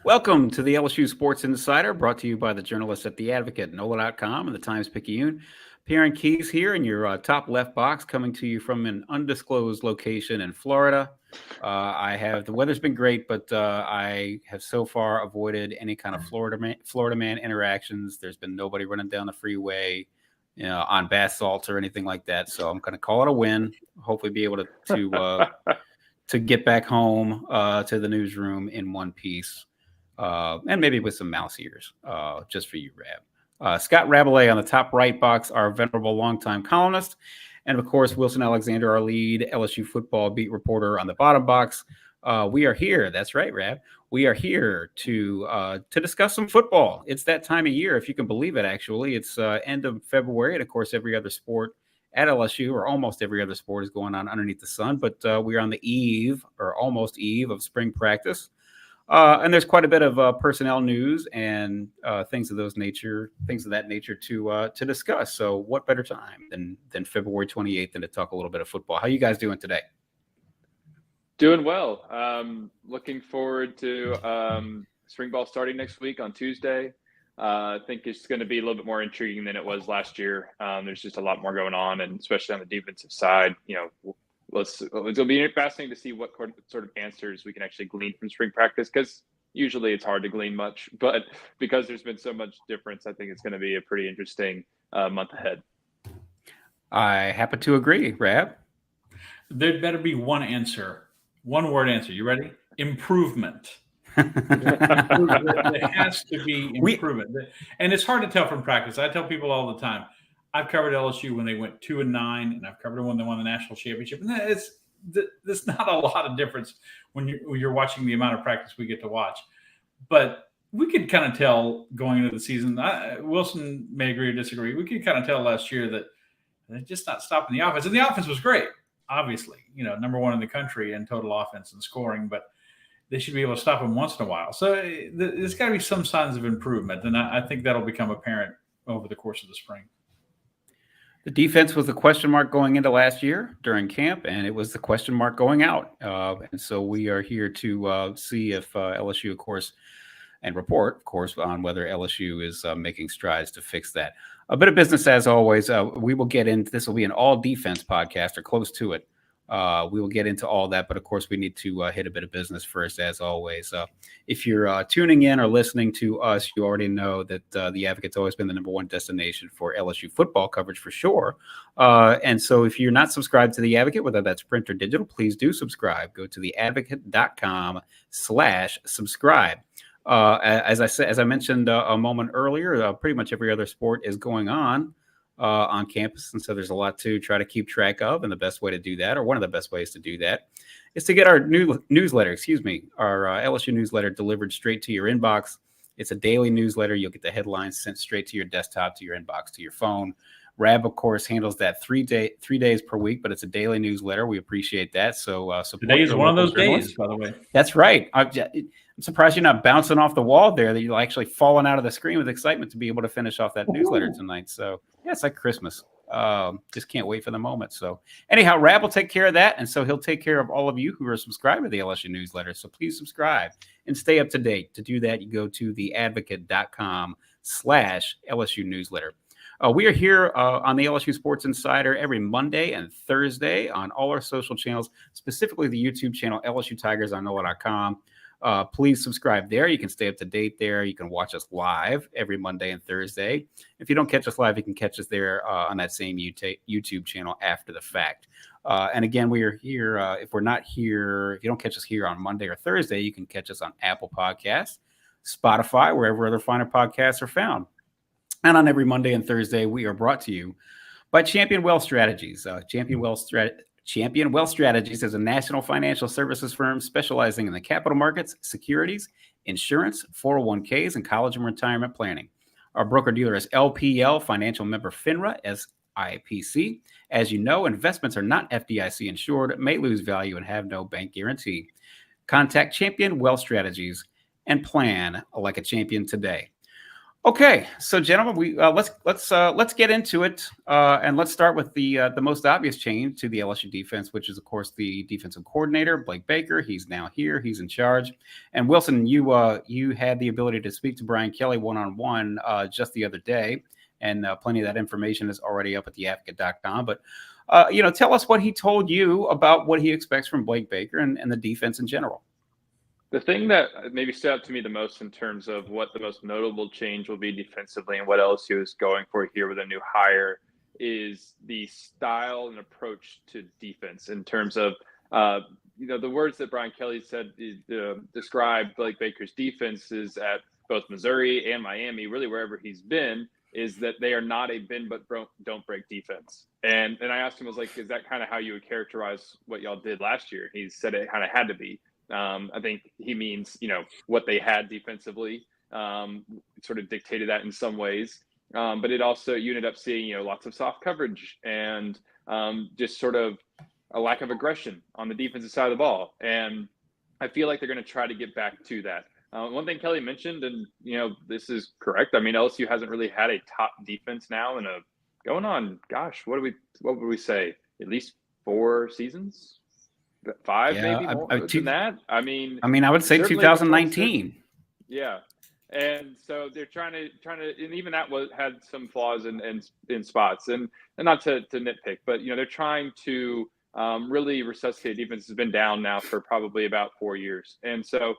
Welcome to the LSU Sports Insider, brought to you by the journalists at The Advocate, NOLA.com, and the Times-Picayune. Perryn Keys here in your top left box, coming to you from an undisclosed location in Florida. The weather's been great, but I have so far avoided any kind of Florida man interactions. There's been nobody running down the freeway, on bath salts or anything like that. So I'm going to call it a win. Hopefully, be able to get back home to the newsroom in one piece. And maybe with some mouse ears, just for you, Rab. Scott Rabalais on the top right box, our venerable longtime columnist. And, of course, Wilson Alexander, our lead LSU football beat reporter on the bottom box. We are here. That's right, Rab. We are here to discuss some football. It's that time of year, if you can believe it, actually. It's end of February, and, of course, every other sport at LSU, or almost every other sport, is going on underneath the sun. But we are on the eve, or almost eve, of spring practice. And there's quite a bit of personnel news and things of that nature to discuss. So what better time than February 28th than to talk a little bit of football? How you guys doing today? Doing well. Looking forward to spring ball starting next week on Tuesday. I think it's going to be a little bit more intriguing than it was last year. There's just a lot more going on, and especially on the defensive side, it'll be fascinating to see what sort of answers we can actually glean from spring practice, because usually it's hard to glean much, but because there's been so much difference, I think it's going to be a pretty interesting month ahead. I happen to agree, Rab. There'd better be one word answer. You ready? Improvement. There has to be improvement. And it's hard to tell from practice. I tell people all the time, I've covered LSU when they went 2-9, and I've covered them when they won the national championship. And there's not a lot of difference when you're watching the amount of practice we get to watch. But we could kind of tell going into the season. Wilson may agree or disagree. We could kind of tell last year that they're just not stopping the offense. And the offense was great, obviously. Number one in the country in total offense and scoring. But they should be able to stop them once in a while. So there's got to be some signs of improvement. And I think that'll become apparent over the course of the spring. The defense was the question mark going into last year during camp, and it was the question mark going out. And so we are here to see if LSU, of course, and report, of course, on whether LSU is making strides to fix that. A bit of business, as always. We will get into this. Will be an all defense podcast, or close to it. We will get into all that, but of course we need to hit a bit of business first, as always. If you're tuning in or listening to us, you already know that the Advocate's always been the number one destination for LSU football coverage, for sure. And so if you're not subscribed to the Advocate, whether that's print or digital, please do subscribe. Go to theadvocate.com/subscribe. As I mentioned a moment earlier, pretty much every other sport is going on campus. And so there's a lot to try to keep track of. And the best way to do that, or one of the best ways to do that, is to get our newsletter, our LSU newsletter delivered straight to your inbox. It's a daily newsletter. You'll get the headlines sent straight to your desktop, to your inbox, to your phone. Rab, of course, handles that 3 days per week, but it's a daily newsletter. We appreciate that. So today is one of those days, by the way. That's right. I'm surprised you're not bouncing off the wall there, that you're actually falling out of the screen with excitement to be able to finish off that newsletter tonight. So yeah, it's like Christmas. Just can't wait for the moment. So anyhow, Rab will take care of that. And so he'll take care of all of you who are subscribed to the LSU newsletter. So please subscribe and stay up to date. To do that, you go to theadvocate.com/LSU newsletter. We are here on the LSU Sports Insider every Monday and Thursday on all our social channels, specifically the YouTube channel LSU Tigers on NOLA.com. Please subscribe there. You can stay up to date there. You can watch us live every Monday and Thursday. If you don't catch us live, you can catch us there on that same YouTube channel after the fact. And again, we are here. If you don't catch us here on Monday or Thursday, you can catch us on Apple Podcasts, Spotify, wherever other finer podcasts are found. And on every Monday and Thursday, we are brought to you by Champion Wealth Strategies. Champion Wealth Strategies is a national financial services firm specializing in the capital markets, securities, insurance, 401ks, and college and retirement planning. Our broker-dealer is LPL, financial member FINRA, SIPC. As you know, investments are not FDIC insured, may lose value, and have no bank guarantee. Contact Champion Wealth Strategies and plan like a champion today. Okay, so gentlemen, we let's get into it, and let's start with the most obvious change to the LSU defense, which is of course the defensive coordinator Blake Baker. He's now here; he's in charge. And Wilson, you had the ability to speak to Brian Kelly one-on-one just the other day, and plenty of that information is already up at theadvocate.com. But tell us what he told you about what he expects from Blake Baker and the defense in general. The thing that maybe stood out to me the most in terms of what the most notable change will be defensively and what LSU is going for here with a new hire is the style and approach to defense in terms of, the words that Brian Kelly said described Blake Baker's defense is at both Missouri and Miami, really wherever he's been, is that they are not a bend but don't break defense. And I asked him, I was like, is that kind of how you would characterize what y'all did last year? He said it kind of had to be. I think he means, what they had defensively sort of dictated that in some ways. But it also, you ended up seeing, lots of soft coverage and just sort of a lack of aggression on the defensive side of the ball. And I feel like they're going to try to get back to that. One thing Kelly mentioned, and, this is correct. I mean, LSU hasn't really had a top defense now in going on, gosh, what would we say? At least 4 seasons? 5, maybe more than that. I mean, I would say 2019. Yeah, and so they're trying to, and even that had some flaws in spots, and not to nitpick, but they're trying to really resuscitate. Defense has been down now for probably about 4 years, and so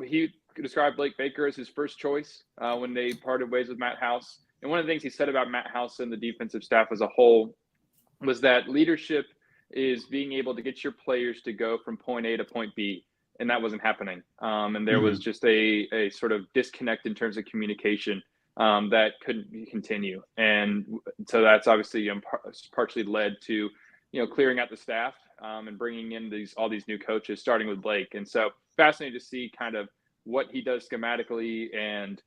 he described Blake Baker as his first choice when they parted ways with Matt House. And one of the things he said about Matt House and the defensive staff as a whole was that leadership is being able to get your players to go from point A to point B. And that wasn't happening. And there was just a sort of disconnect in terms of communication that couldn't continue. And so that's obviously partially led to, clearing out the staff and bringing in all these new coaches, starting with Blake. And so fascinating to see kind of what he does schematically and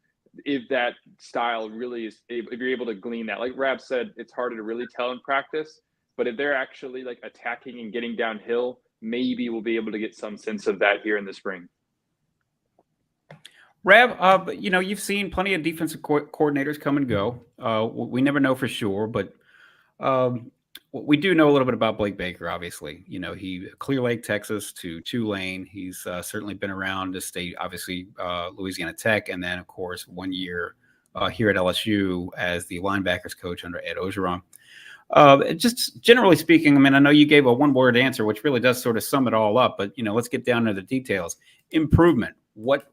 if that style really is, if you're able to glean that. Like Rab said, it's harder to really tell in practice. But if they're actually like attacking and getting downhill, maybe we'll be able to get some sense of that here in the spring. Rab, you've seen plenty of defensive coordinators come and go. We never know for sure, but we do know a little bit about Blake Baker, obviously. He Clear Lake, Texas to Tulane. He's certainly been around the state, obviously Louisiana Tech, and then, of course, 1 year here at LSU as the linebackers coach under Ed Ogeron. Just generally speaking, I know you gave a one-word answer, which really does sort of sum it all up. But let's get down to the details. Improvement. What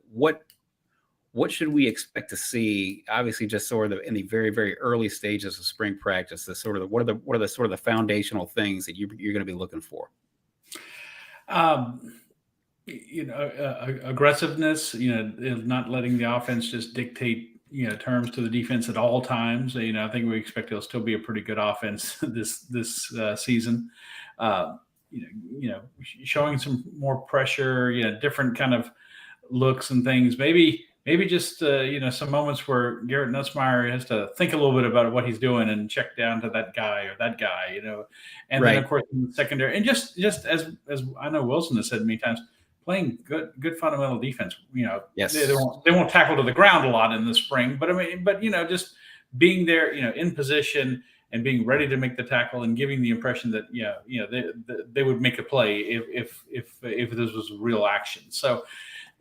should we expect to see? Obviously, just sort of in the very, very early stages of spring practice. What are the sort of the foundational things that you're going to be looking for? Aggressiveness. Not letting the offense just dictate terms to the defense at all times. I think we expect it'll still be a pretty good offense this season. Showing some more pressure, different kind of looks and things. Maybe just some moments where Garrett Nussmeier has to think a little bit about what he's doing and check down to that guy. And right. Then of course in the secondary, and just as I know Wilson has said many times, playing good fundamental defense. Yes. They won't tackle to the ground a lot in the spring, but just being there, in position and being ready to make the tackle and giving the impression that they would make a play if this was real action. So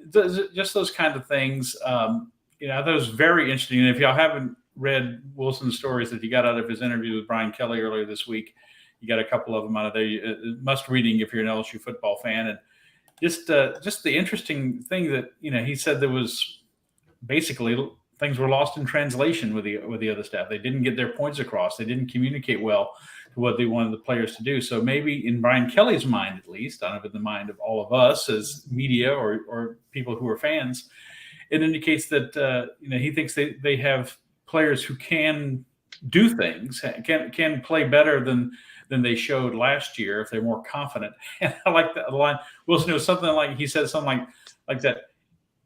just those kind of things. I thought it was very interesting. And if y'all haven't read Wilson's stories that he got out of his interview with Brian Kelly earlier this week, you got a couple of them out of there. Must reading if you're an LSU football fan. And just the interesting thing that he said there was basically things were lost in translation with the other staff. They didn't get their points across. They didn't communicate well to what they wanted the players to do. So maybe in Brian Kelly's mind, at least, I don't know if in the mind of all of us as media or people who are fans, it indicates that he thinks they have players who can do things, can play better than they showed last year if they're more confident. And I like the line. Wilson was something like, he said something like that,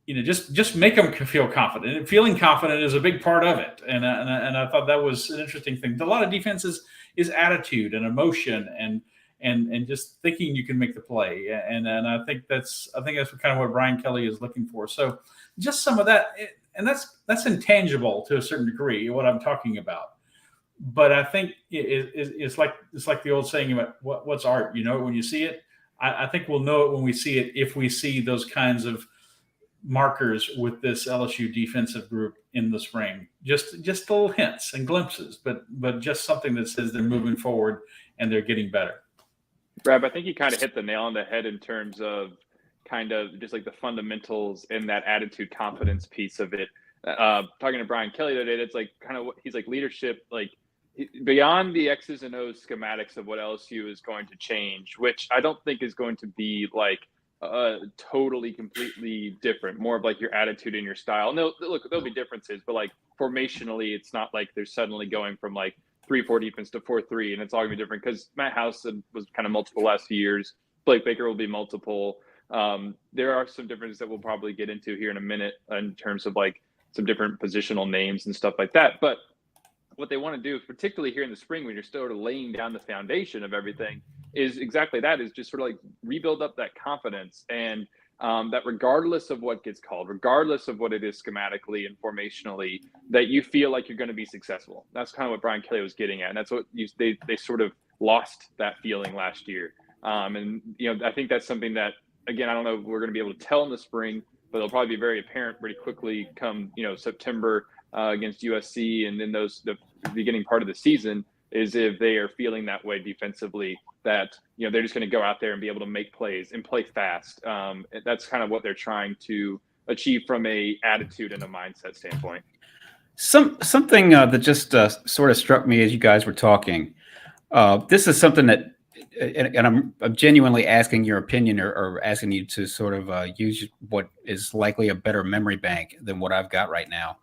just make them feel confident. And feeling confident is a big part of it. And I thought that was an interesting thing. A lot of defense is attitude and emotion and just thinking you can make the play. And I think that's kind of what Brian Kelly is looking for. So just some of that. and that's intangible to a certain degree, what I'm talking about. But I think it's like the old saying about what's art. You know it when you see it. I think we'll know it when we see it, if we see those kinds of markers with this LSU defensive group in the spring. Just little hints and glimpses, but just something that says they're moving forward and they're getting better. Rab, I think you kind of hit the nail on the head in terms of kind of just like the fundamentals and that attitude, confidence piece of it. Talking to Brian Kelly today, it's like kind of what he's like leadership, like beyond the X's and O's schematics of what LSU is going to change, which I don't think is going to be like totally completely different, more of like your attitude and your style. No, look, there'll be differences, but like formationally, it's not like they're suddenly going from like 3-4 defense to 4-3, and it's all gonna be different because Matt House was kind of multiple last few years. Blake Baker will be multiple. There are some differences that we'll probably get into here in a minute in terms of like some different positional names and stuff like that. But what they want to do, particularly here in the spring when you're still sort of laying down the foundation of everything, is exactly that, is just sort of like rebuild up that confidence, and that regardless of what gets called, regardless of what it is schematically and formationally, that you feel like you're going to be successful. That's kind of what Brian Kelly was getting at, and that's what they sort of lost that feeling last year. And I think that's something that, again, I don't know if we're going to be able to tell in the spring, but it'll probably be very apparent pretty quickly come September against USC, and then the beginning part of the season, is if they are feeling that way defensively, that they're just going to go out there and be able to make plays and play fast. That's kind of what they're trying to achieve from a attitude and a mindset standpoint. Something that just sort of struck me as you guys were talking. This is something that, and I'm genuinely asking your opinion, or asking you to sort of use what is likely a better memory bank than what I've got right now.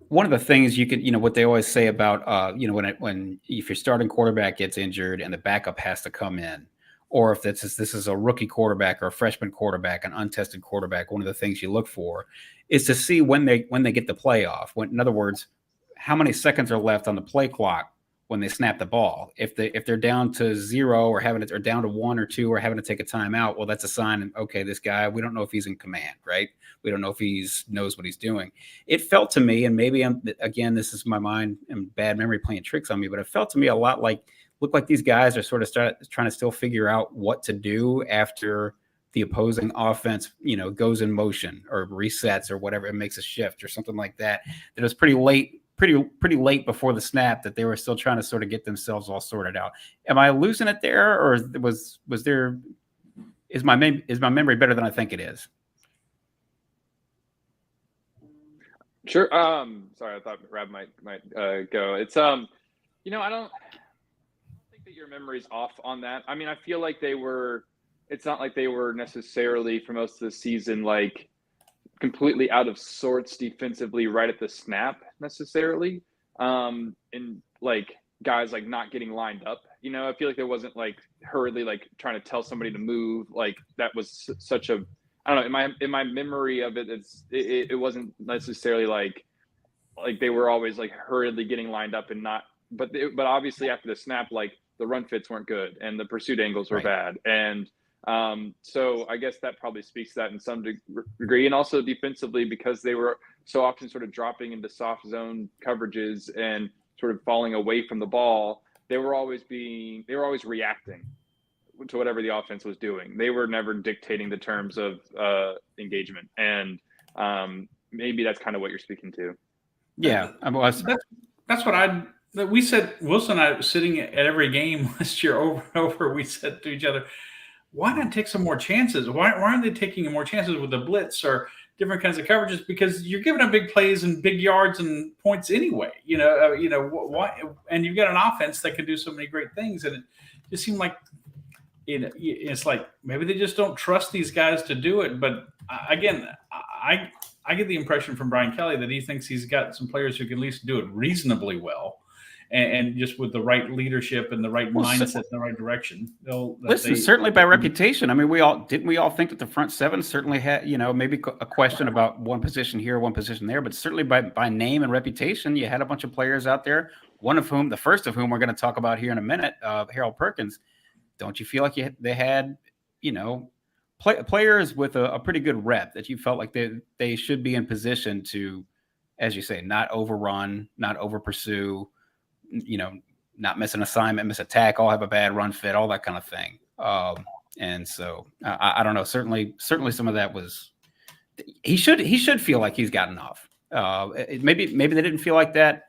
One of the things you could, what they always say about, if your starting quarterback gets injured and the backup has to come in, or if this is a rookie quarterback or a freshman quarterback, an untested quarterback, one of the things you look for is to see when they get the playoff. In other words, how many seconds are left on the play clock when they snap the ball. If they're down to 0 or down to 1 or 2 or having to take a timeout, well, that's a sign. Okay, this guy, we don't know if he's in command, right? We don't know if he knows what he's doing. It felt to me, and maybe this is my mind and bad memory playing tricks on me, but it felt to me a lot looked like these guys are sort of trying to still figure out what to do after the opposing offense, goes in motion or resets or whatever, it makes a shift or something like that. That it was pretty late before the snap, that they were still trying to sort of get themselves all sorted out. Am I losing it there, or is my memory better than I think it is? Sure. Sorry, I thought Rab might go. It's I don't think that your memory's off on that. I mean, I feel like it's not like they were necessarily for most of the season like completely out of sorts defensively right at the snap necessarily. And like guys like not getting lined up. I feel like there wasn't like hurriedly like trying to tell somebody to move. Like that was such a, I don't know, in my memory of it, it wasn't necessarily like they were always like hurriedly getting lined up and not, but obviously after the snap, like the run fits weren't good and the pursuit angles were bad. And so I guess that probably speaks to that in some degree. And also defensively, because they were so often sort of dropping into soft zone coverages and sort of falling away from the ball, they were always reacting to whatever the offense was doing. They were never dictating the terms of engagement. And maybe that's kind of what you're speaking to. Yeah. That's what we said. Wilson and I was sitting at every game last year over and over. We said to each other, why not take some more chances? Why aren't they taking more chances with the blitz or different kinds of coverages? Because you're giving them big plays and big yards and points anyway. Why? And you've got an offense that can do so many great things, and it just seemed like it's like maybe they just don't trust these guys to do it. But again, I get the impression from Brian Kelly that he thinks he's got some players who can at least do it reasonably well. And just with the right leadership and the right mindset in the right direction. Certainly by reputation. I mean, we all think that the front seven certainly had, maybe a question about one position here, one position there, but certainly by name and reputation, you had a bunch of players out there, the first of whom we're going to talk about here in a minute, Harold Perkins. Don't you feel like they had, players with a pretty good rep that you felt like they should be in position to, as you say, not overrun, not over pursue, not miss an assignment, miss a tackle, have a bad run fit, all that kind of thing. And so I don't know. Certainly some of that was he should feel like he's gotten off. Maybe they didn't feel like that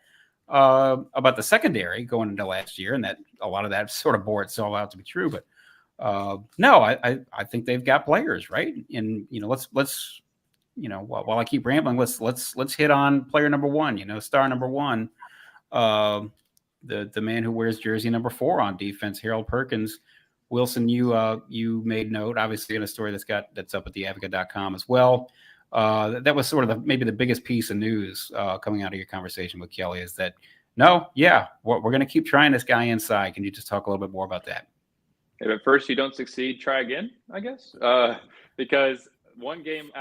about the secondary going into last year, and that a lot of that sort of bore itself out to be true. But no, I think they've got players, right? And let's while I keep rambling, let's hit on player number one. Star number one, the man who wears jersey number 4 on defense, Harold Perkins. Wilson, you made note, obviously, in a story that's up at theadvocate.com as well. That was sort of maybe the biggest piece of news coming out of your conversation with Kelly is that we're going to keep trying this guy inside. Can you just talk a little bit more about that? If at first you don't succeed, try again, I guess, because one game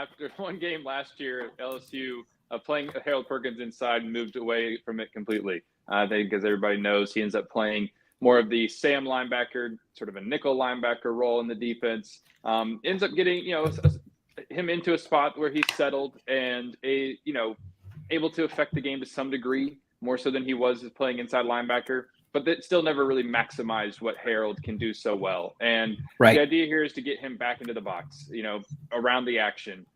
last year, LSU playing Harold Perkins inside moved away from it completely. I think, as everybody knows, he ends up playing more of the Sam linebacker, sort of a nickel linebacker role in the defense. Ends up getting him into a spot where he's settled and able to affect the game to some degree, more so than he was playing inside linebacker. But that still never really maximized what Harold can do so well. And the idea here is to get him back into the box, around the action,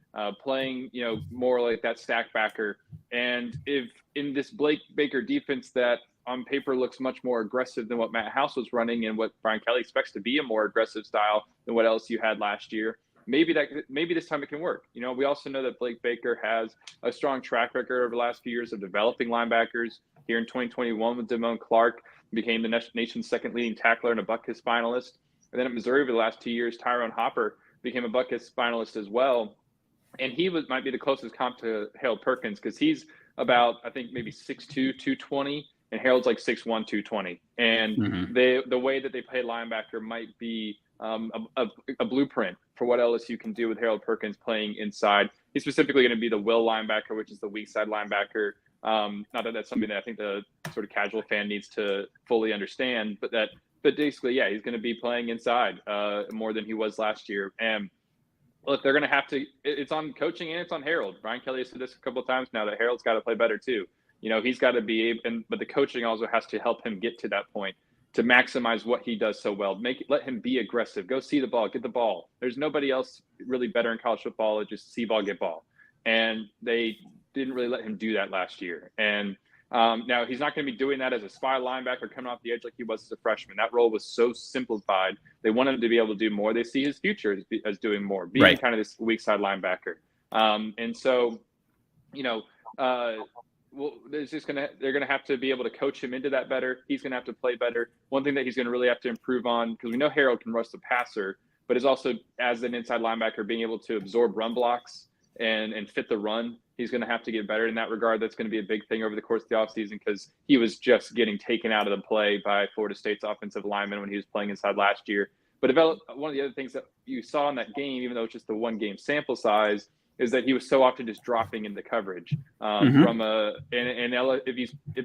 playing, more like that stack backer. And if in this Blake Baker defense that on paper looks much more aggressive than what Matt House was running and what Brian Kelly expects to be a more aggressive style than what LSU had last year, maybe this time it can work. We also know that Blake Baker has a strong track record over the last few years of developing linebackers. Here in 2021 with Damone Clark, became the nation's second leading tackler and a Butkus finalist. And then at Missouri over the last 2 years, Tyrone Hopper became a Butkus finalist as well. And he might be the closest comp to Harold Perkins because he's about, I think, maybe 6'2", 220, and Harold's like 6'1", 220. And the way that they play linebacker might be a blueprint for what LSU can do with Harold Perkins playing inside. He's specifically going to be the will linebacker, which is the weak side linebacker. Not that that's something that I think the sort of casual fan needs to fully understand, but basically, he's going to be playing inside more than he was last year. And look, they're going to have to. It's on coaching and it's on Harold. Brian Kelly has said this a couple of times now that Harold's got to play better too. He's got to be able, but the coaching also has to help him get to that point to maximize what he does so well. Let him be aggressive. Go see the ball, get the ball. There's nobody else really better in college football. Just see ball, get ball, and they didn't really let him do that last year. And now he's not going to be doing that as a spy linebacker coming off the edge like he was as a freshman. That role was so simplified. They want him to be able to do more. They see his future as doing more, being kind of this weak side linebacker. And so, they're going to have to be able to coach him into that better. He's going to have to play better. One thing that he's going to really have to improve on, because we know Harold can rush the passer, but is also, as an inside linebacker, being able to absorb run blocks and fit the run. He's going to have to get better in that regard. That's going to be a big thing over the course of the offseason because he was just getting taken out of the play by Florida State's offensive lineman when he was playing inside last year. But one of the other things that you saw in that game, even though it's just the one game sample size, is that he was so often just dropping into coverage if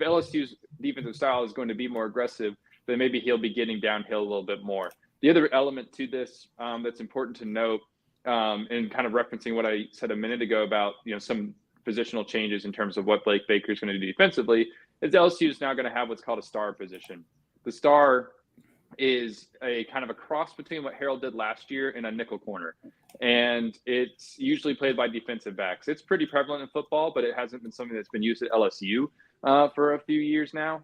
LSU's defensive style is going to be more aggressive, then maybe he'll be getting downhill a little bit more. The other element to this that's important to note, and kind of referencing what I said a minute ago about some positional changes in terms of what Blake Baker is going to do defensively, is LSU is now going to have what's called a star position. The star is a kind of a cross between what Harold did last year and a nickel corner. And it's usually played by defensive backs. It's pretty prevalent in football, but it hasn't been something that's been used at LSU for a few years now.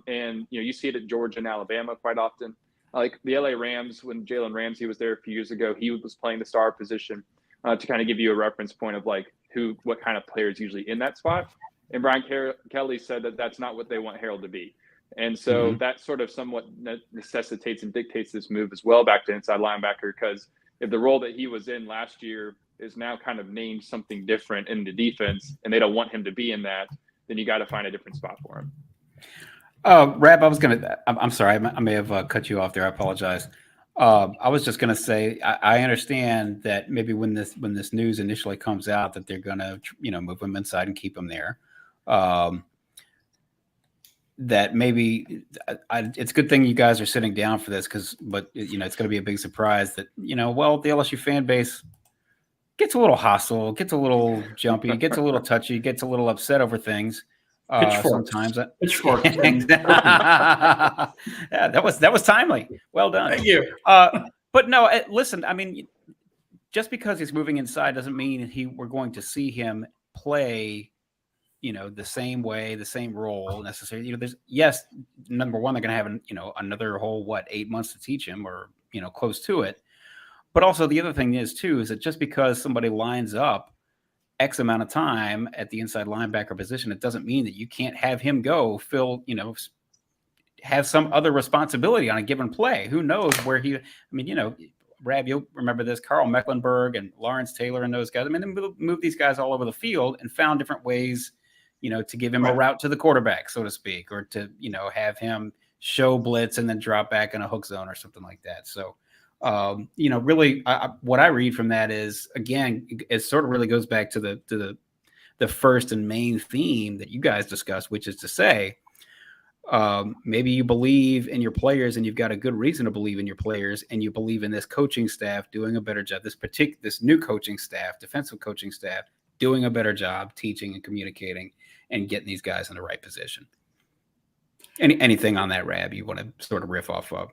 And you see it at Georgia and Alabama quite often. Like the LA Rams, when Jalen Ramsey was there a few years ago, he was playing the star position to kind of give you a reference point of like what kind of players usually in that spot. And Brian Kelly said that that's not what they want Harold to be. And so that sort of somewhat necessitates and dictates this move as well back to inside linebacker, because if the role that he was in last year is now kind of named something different in the defense and they don't want him to be in that, then you got to find a different spot for him. Rab, I'm sorry, I may have cut you off there. I apologize. I was just going to say, I understand that maybe when this news initially comes out that they're going to, move him inside and keep him there. that maybe it's a good thing you guys are sitting down for this but it's going to be a big surprise that, the LSU fan base gets a little hostile, gets a little jumpy, gets a little touchy, gets a little upset over things. Sometimes. Pitchforks. Yeah, that was timely. Well done. Thank you. But no, listen, I mean, just because he's moving inside doesn't mean we're going to see him play the same way, the same role necessarily. There's number one, they're going to have another whole 8 months to teach him or close to it. But also the other thing is that just because somebody lines up X amount of time at the inside linebacker position, it doesn't mean that you can't have him go fill, have some other responsibility on a given play. Who knows where Rab, you'll remember this, Carl Mecklenburg and Lawrence Taylor and those guys. I mean, they moved these guys all over the field and found different ways to give him a route to the quarterback, so to speak, or to, have him show blitz and then drop back in a hook zone or something like that. So, really what I read from that is, again, it sort of really goes back to the first and main theme that you guys discussed, which is to say, maybe you believe in your players and you've got a good reason to believe in your players and you believe in this coaching staff doing a better job, this new coaching staff, defensive coaching staff, doing a better job teaching and communicating and getting these guys in the right position. Anything on that, Rab, you want to sort of riff off of?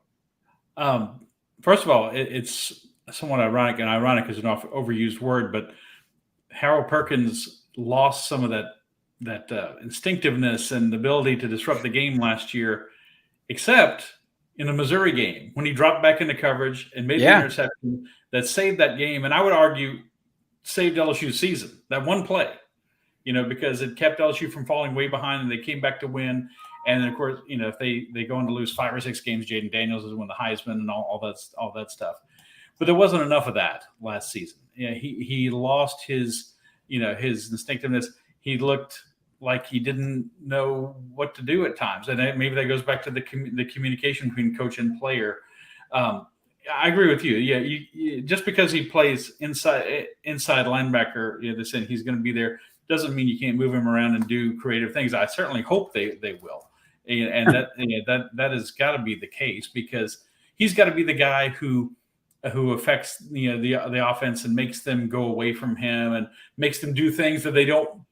First of all, it's somewhat ironic, and ironic is an overused word, but Harold Perkins lost some of that instinctiveness and the ability to disrupt the game last year, except in the Missouri game when he dropped back into coverage and made the interception that saved that game. And I would argue saved LSU's season, that one play, because it kept LSU from falling way behind and they came back to win. And then, of course, if they go on to lose 5 or 6 games, Jaden Daniels has won the Heisman and all that stuff. But there wasn't enough of that last season. He lost his instinctiveness. He looked like he didn't know what to do at times. And maybe that goes back to the communication between coach and player. I agree with you. Yeah, just because he plays inside linebacker, they're saying he's going to be there, doesn't mean you can't move him around and do creative things. I certainly hope they will. And that has got to be the case, because he's got to be the guy who affects the offense and makes them go away from him and makes them do things that they don't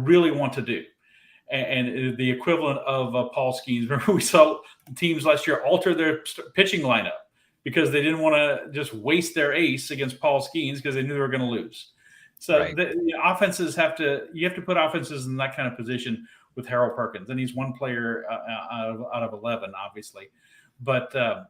really want to do. And the equivalent of Paul Skeens. Remember, we saw teams last year alter their pitching lineup because they didn't want to just waste their ace against Paul Skeens because they knew they were going to lose. So right. The offenses you have to put offenses in that kind of position with Harold Perkins, and he's one player out of 11, obviously. But I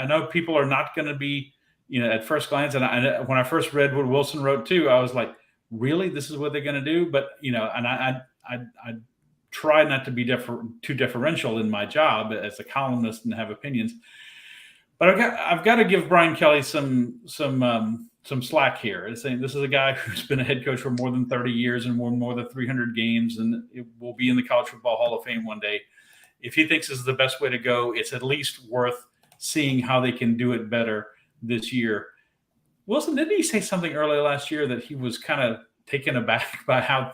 know people are not going to be, at first glance. And when I first read what Wilson wrote too, I was like, really, this is what they're going to do? But and I try not to be too deferential in my job as a columnist and have opinions. But I've got to give Brian Kelly some slack here. It's saying this is a guy who's been a head coach for more than 30 years and won more than 300 games, and it will be in the College Football Hall of Fame one day. If he thinks this is the best way to go, it's at least worth seeing how they can do it better this year. Wilson, didn't he say something earlier last year that he was kind of taken aback by how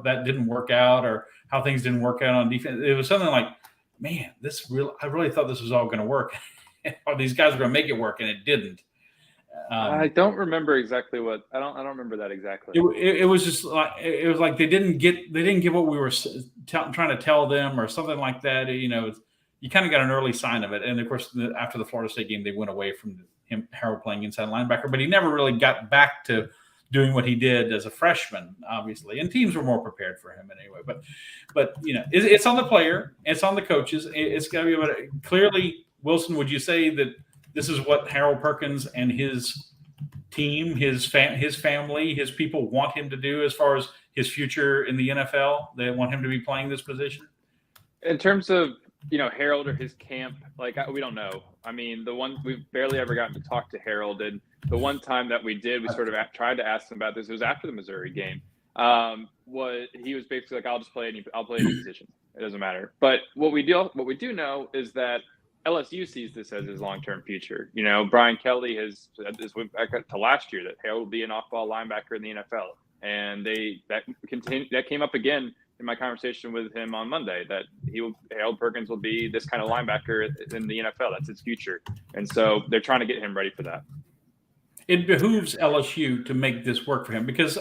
that didn't work out, or how things didn't work out on defense? It was something like, man, I really thought this was all going to work. Or these guys were going to make it work, and it didn't. I don't remember exactly what I don't remember that exactly. It was just like they didn't get what we were trying to tell them, or something like that. You kind of got an early sign of it. And of course, after the Florida State game, they went away from Harold playing inside linebacker, but he never really got back to doing what he did as a freshman, obviously. And teams were more prepared for him anyway. But it's on the player, it's on the coaches. It's got to be about it. Clearly, Wilson, would you say that this is what Harold Perkins and his team, his family, his people want him to do as far as his future in the NFL? They want him to be playing this position? In terms of, Harold or his camp, we don't know. I mean, we've barely ever gotten to talk to Harold, and the one time that we did, we sort of tried to ask him about this. It was after the Missouri game. He was basically like, I'll play any position. It doesn't matter. But what we do know is that LSU sees this as his long-term future. Brian Kelly has said this back to last year that Harold will be an off-ball linebacker in the NFL, and that came up again in my conversation with him on Monday that Harold Perkins will be this kind of linebacker in the NFL. That's his future. And so they're trying to get him ready for that. It behooves LSU to make this work for him because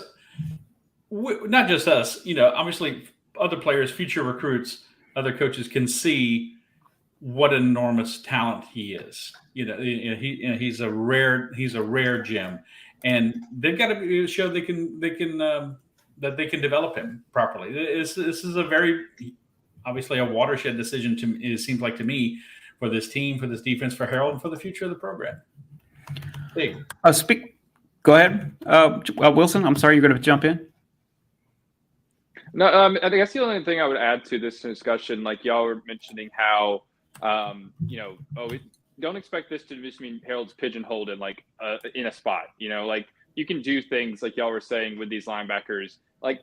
not just us, obviously other players, future recruits, other coaches can see what an enormous talent he is. He's a rare gem, and they've got to show they can that they can develop him properly. This is a very obviously a watershed decision it seems like to me for this team, for this defense, for Harold, and for the future of the program. Big. Go ahead, Wilson. I'm sorry, you're going to jump in. No, I guess the only thing I would add to this discussion, like y'all were mentioning how, don't expect this to just mean Harold's pigeonholed in in a spot. Like you can do things like y'all were saying with these linebackers. Like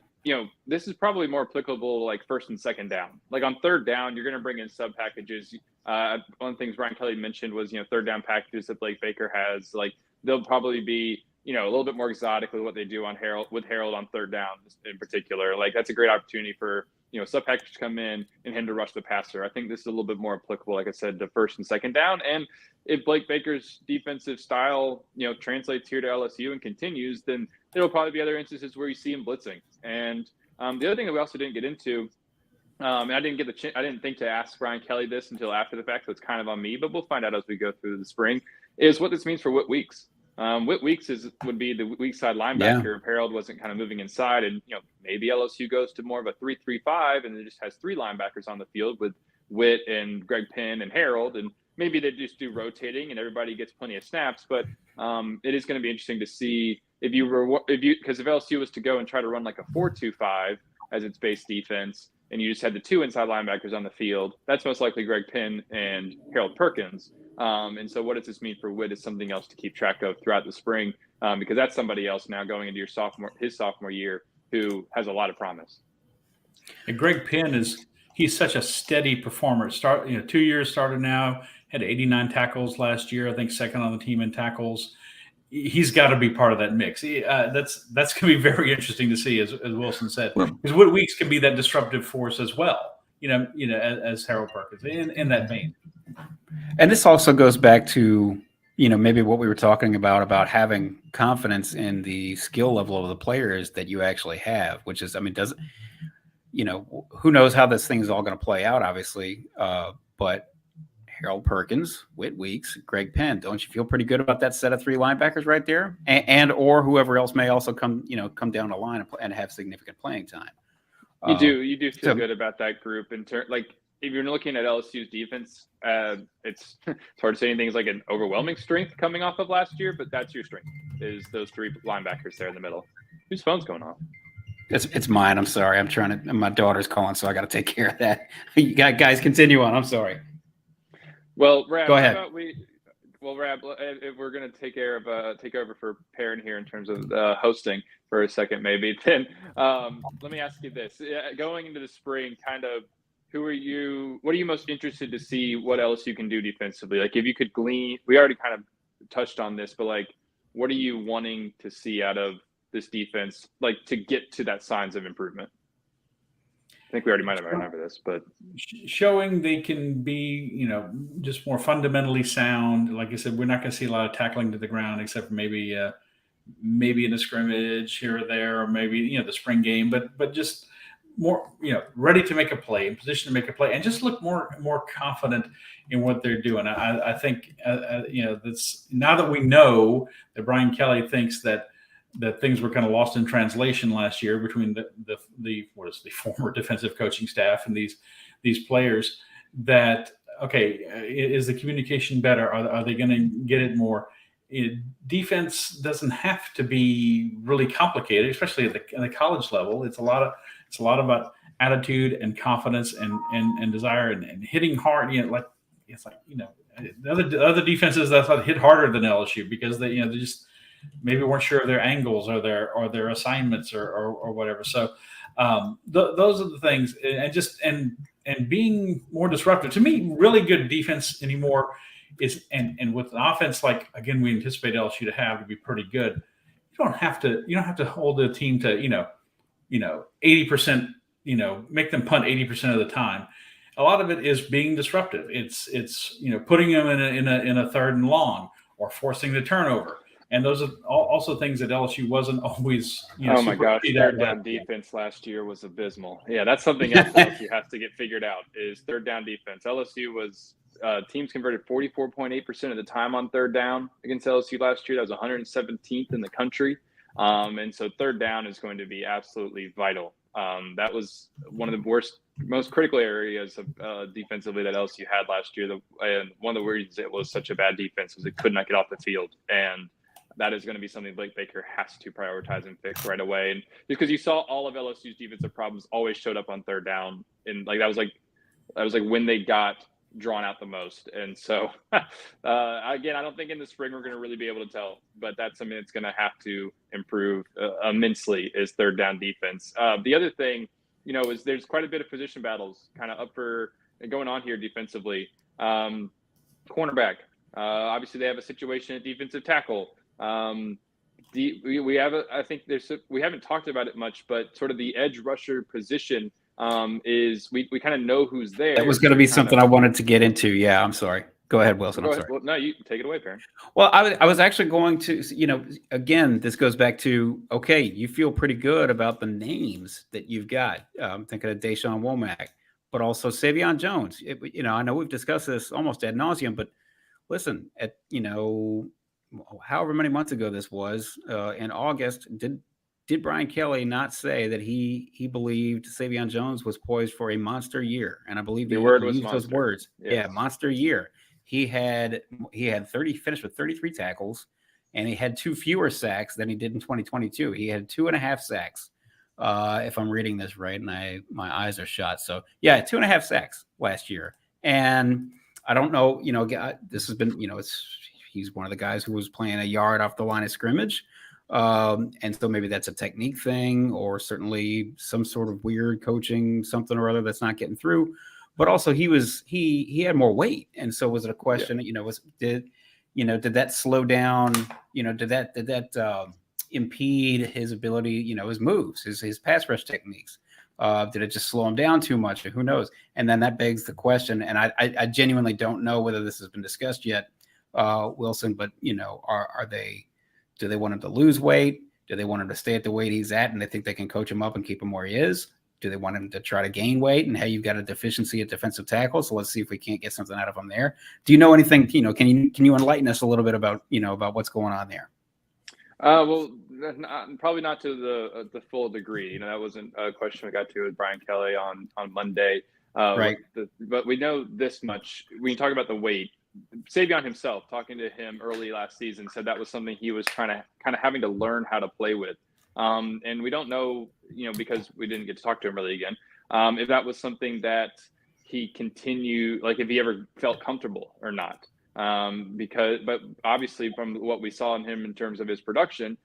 this is probably more applicable like first and second down. Like on third down, you're going to bring in sub packages. One of the things Brian Kelly mentioned was third down packages that Blake Baker has. Like they'll probably be a little bit more exotic with what they do on Harold on third down in particular. Like that's a great opportunity for sub package to come in and him to rush the passer. I think this is a little bit more applicable, like I said, to first and second down. And if Blake Baker's defensive style translates here to LSU and continues, then there will probably be other instances where you see him blitzing. And the other thing that we also didn't get into, and I didn't think to ask Brian Kelly this until after the fact, so it's kind of on me, but we'll find out as we go through the spring, is what this means for Whit Weeks. Whit Weeks would be the weak side linebacker if Harold wasn't kind of moving inside, and maybe LSU goes to more of a 3-3-5 and it just has three linebackers on the field with Whit and Greg Penn and Harold, and maybe they just do rotating and everybody gets plenty of snaps. But it is going to be interesting to see because if LSU was to go and try to run like a 4-2-5 as its base defense, and you just had the two inside linebackers on the field, that's most likely Greg Penn and Harold Perkins. And so what does this mean for Whit is something else to keep track of throughout the spring, because that's somebody else now going into his sophomore year who has a lot of promise. And Greg Penn he's such a steady performer. 2 years started now, had 89 tackles last year, I think second on the team in tackles. He's got to be part of that mix. That's going to be very interesting to see, as Wilson said, because Whit Weeks can be that disruptive force as well. As Harold Perkins in that vein. And this also goes back to maybe what we were talking about having confidence in the skill level of the players that you actually have, which is, who knows how this thing is all going to play out, obviously, but Harold Perkins, Whit Weeks, Greg Penn. Don't you feel pretty good about that set of three linebackers right there, and or whoever else may also come down the line and have significant playing time? You do feel good about that group if you're looking at LSU's defense, it's hard to say anything is like an overwhelming strength coming off of last year, but that's your strength is those three linebackers there in the middle. Whose phone's going off? It's mine. I'm sorry. I'm trying to. My daughter's calling, so I got to take care of that. You guys continue on. I'm sorry. Well, Rab, go ahead. Rab, if we're going to take over for Perryn here in terms of hosting for a second, maybe, then let me ask you this: going into the spring, kind of. What are you most interested to see what LSU can do defensively? Like if you could glean, we already kind of touched on this, but like, what are you wanting to see out of this defense, like to get to that signs of improvement? I think we already might have remembered this, but showing they can be, just more fundamentally sound. Like I said, we're not going to see a lot of tackling to the ground, except for maybe in a scrimmage here or there, or maybe, the spring game, but just more, ready to make a play, in position to make a play, and just look more confident in what they're doing. I think, that's now that we know that Brian Kelly thinks that things were kind of lost in translation last year between the former defensive coaching staff and these players. That is the communication better? Are they going to get it more? Defense doesn't have to be really complicated, especially at the college level. It's a lot about attitude and confidence and desire and hitting hard. The other defenses that thought hit harder than LSU because they just maybe weren't sure of their angles or their assignments or whatever. So those are the things, and being more disruptive. To me, really good defense anymore is and with an offense like again we anticipate LSU to be pretty good. You don't have to hold the team to 80% make them punt 80% of the time. A lot of it is being disruptive. It's putting them in a 3rd and long or forcing the turnover. And those are also things that LSU wasn't always. Oh my gosh, third down defense last year was abysmal. Yeah, that's something else LSU has to get figured out is third down defense. LSU was teams converted 44.8% of the time on third down against LSU last year. That was 117th in the country. And so third down is going to be absolutely vital. That was one of the most critical areas of defensively that LSU had last year. And one of the reasons it was such a bad defense was it could not get off the field. And that is going to be something Blake Baker has to prioritize and fix right away. And because you saw all of LSU's defensive problems always showed up on third down. And that was like when they got drawn out the most. And so, again, I don't think in the spring we're going to really be able to tell, but that's something that's going to have to improve immensely is third down defense. The other thing, is there's quite a bit of position battles kind of up for going on here defensively. Cornerback, obviously they have a situation at defensive tackle. We haven't talked about it much, but sort of the edge rusher position is we kind of know who's there. That was going to be something I wanted to get into. Yeah, I'm sorry. Go ahead, Wilson. I'm sorry. Well, no, you take it away, Perryn. Well, I was actually going to, again, this goes back to, okay, you feel pretty good about the names that you've got. I'm thinking of Deshaun Womack, but also Savion Jones. I know we've discussed this almost ad nauseum, but listen, at, however many months ago this was, in August, did Brian Kelly not say that he believed Savion Jones was poised for a monster year? And I believe he used those words. Yes. Yeah, monster year. He had finished with 33 tackles, and he had 2 fewer sacks than he did in 2022. He had 2.5 sacks, if I'm reading this right, and my eyes are shot. So yeah, 2.5 sacks last year. And I don't know, this has been, he's one of the guys who was playing a yard off the line of scrimmage. And so maybe that's a technique thing, or certainly some sort of weird coaching, something or other that's not getting through. But also he had more weight. And so was it a question, did that slow down, did that impede his ability, his moves, his pass rush techniques? Did it just slow him down too much? Who knows? And then that begs the question, and I genuinely don't know whether this has been discussed yet, Wilson, but do they want him to lose weight? Do they want him to stay at the weight he's at and they think they can coach him up and keep him where he is? Do they want him to try to gain weight? And hey, you've got a deficiency at defensive tackle, so let's see if we can't get something out of him there. Do you know anything? Can you enlighten us a little bit about what's going on there? Well, probably not to the full degree. That wasn't a question we got to with Brian Kelly on Monday. Right. But we know this much. When you talk about the weight, Savion himself, talking to him early last season, said that was something he was trying to kind of having to learn how to play with. And we don't know, because we didn't get to talk to him really again, if that was something that he continued, like if he ever felt comfortable or not. But obviously from what we saw in him in terms of his production,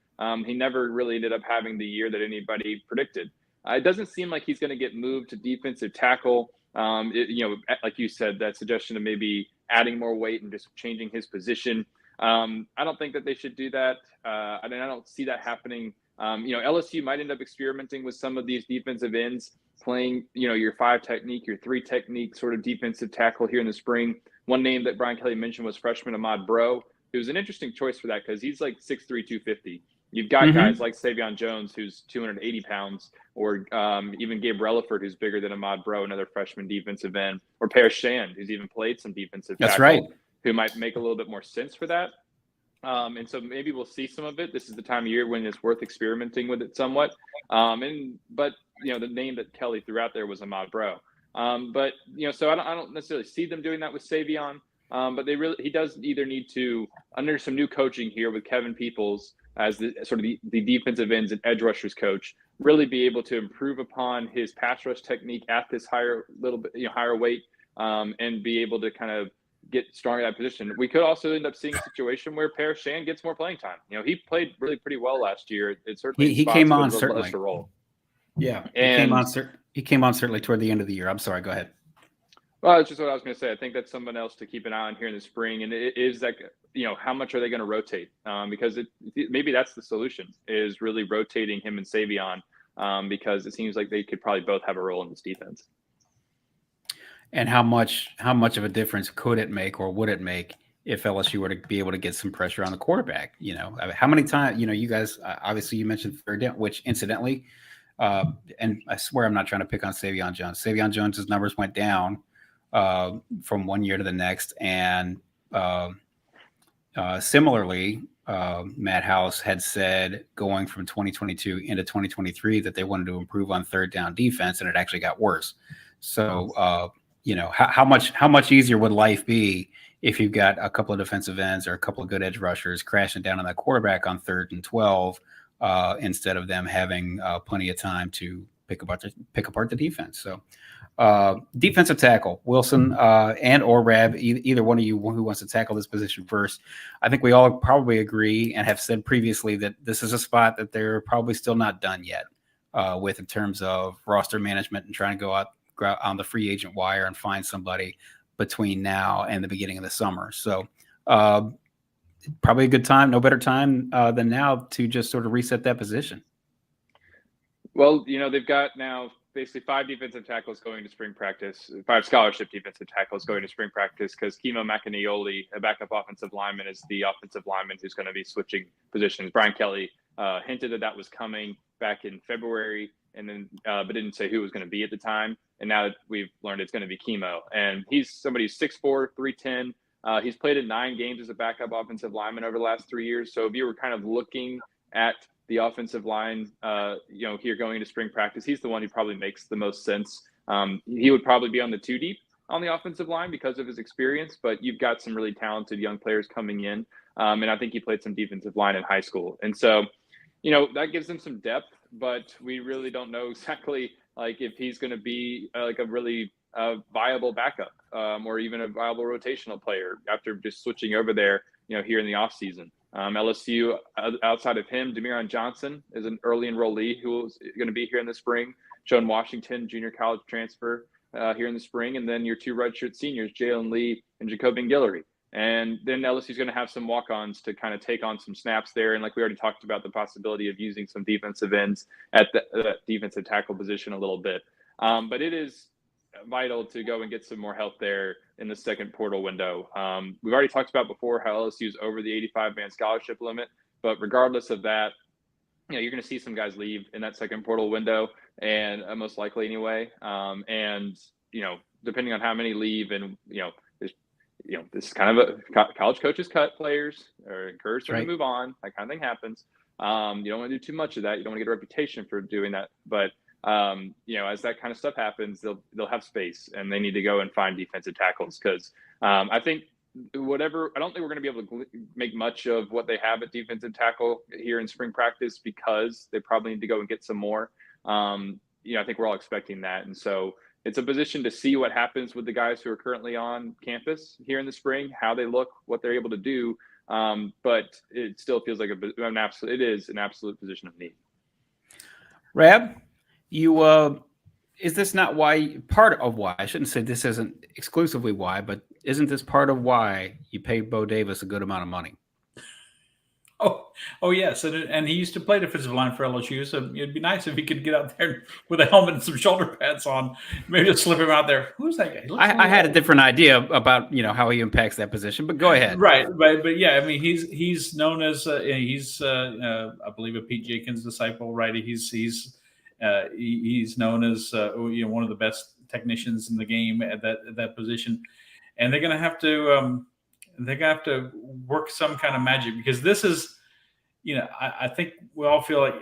he never really ended up having the year that anybody predicted. It doesn't seem like he's going to get moved to defensive tackle. Like you said, that suggestion of maybe adding more weight and just changing his position. I don't think that they should do that. I don't see that happening. LSU might end up experimenting with some of these defensive ends, playing, your 5 technique, your 3 technique sort of defensive tackle here in the spring. One name that Brian Kelly mentioned was freshman Ahmad Bro. It was an interesting choice for that because he's like 6'3", 250. You've got guys like Savion Jones, who's 280 pounds, or even Gabe Relaford, who's bigger than Ahmad Bro, another freshman defensive end, or Perryn Keys, who's even played some defensive tackle. That's right. Who might make a little bit more sense for that. And so maybe we'll see some of it. This is the time of year when it's worth experimenting with it somewhat. But the name that Kelly threw out there was Ahmad Bro. So I don't necessarily see them doing that with Savion. But he does either need to, under some new coaching here with Kevin Peoples as the sort of the defensive ends and edge rushers coach, really be able to improve upon his pass rush technique at this higher weight, and be able to kind of get strong in that position. We could also end up seeing a situation where Perryn Keys gets more playing time. He played really pretty well last year. It certainly he came on certainly. Role. Yeah, he came on certainly toward the end of the year. I'm sorry. Go ahead. Well, that's just what I was going to say. I think that's someone else to keep an eye on here in the spring. And it is that, how much are they going to rotate? Because maybe that's the solution, is really rotating him and Savion because it seems like they could probably both have a role in this defense. And how much of a difference could it make, or would it make, if LSU were to be able to get some pressure on the quarterback? How many times, you guys, obviously you mentioned third down, which incidentally, and I swear I'm not trying to pick on Savion Jones. Savion Jones's numbers went down from one year to the next. And similarly, Matt House had said going from 2022 into 2023 that they wanted to improve on third down defense, and it actually got worse. So, how much easier would life be if you've got a couple of defensive ends or a couple of good edge rushers crashing down on that quarterback on 3rd and 12, instead of them having plenty of time to pick apart the defense. So, defensive tackle, Wilson and or Rab, either one of you who wants to tackle this position first. I think we all probably agree and have said previously that this is a spot that they're probably still not done yet with, in terms of roster management and trying to go out on the free agent wire and find somebody between now and the beginning of the summer. So probably a good time, no better time than now to just sort of reset that position. Well, they've got now basically 5 defensive tackles going to spring practice, 5 scholarship defensive tackles going to spring practice, because Kimo Makaniole, a backup offensive lineman, is the offensive lineman who's going to be switching positions. Brian Kelly hinted that was coming back in February, and then but didn't say who was going to be at the time. And now we've learned it's going to be Kimo. And he's somebody who's 6'4", 310. He's played in 9 games as a backup offensive lineman over the last 3 years. So if you were kind of looking at the offensive line, here going into spring practice, he's the one who probably makes the most sense. He would probably be on the 2 deep on the offensive line because of his experience, but you've got some really talented young players coming in. And I think he played some defensive line in high school. And so, that gives them some depth, but we really don't know exactly if he's going to be a really viable backup or even a viable rotational player after just switching over there, here in the offseason. LSU, outside of him, Demiron Johnson is an early enrollee who's going to be here in the spring. Joan Washington, junior college transfer here in the spring. And then your 2 redshirt seniors, Jalen Lee and Jacobian Guillory. And then LSU's going to have some walk-ons to kind of take on some snaps there. And like we already talked about, the possibility of using some defensive ends at the defensive tackle position a little bit. But it is vital to go and get some more help there in the second portal window. We've already talked about before how LSU is over the 85-man scholarship limit. But regardless of that, you're going to see some guys leave in that second portal window, and most likely anyway. And, depending on how many leave, and, this is kind of a college coaches cut players or encourage them to move on. That kind of thing happens. You don't want to do too much of that. You don't want to get a reputation for doing that. But, as that kind of stuff happens, they'll have space, and they need to go and find defensive tackles. Because I think I don't think we're going to be able to make much of what they have at defensive tackle here in spring practice, because they probably need to go and get some more. I think we're all expecting that. And so it's a position to see what happens with the guys who are currently on campus here in the spring, how they look, what they're able to do. But it still feels like it is an absolute position of need. Rab, is this not part of why, I shouldn't say this isn't exclusively why, but isn't this part of why you pay Bo Davis a good amount of money? Oh yes, and he used to play defensive line for LSU, so it'd be nice if he could get out there with a helmet and some shoulder pads on. Maybe just slip him out there. Who's that guy? I had a different idea about how he impacts that position, but go ahead. Right, but yeah, I mean he's known as I believe a Pete Jenkins disciple, right? He's known as one of the best technicians in the game at that position, and they're going to have to work some kind of magic, because this is, I think we all feel like,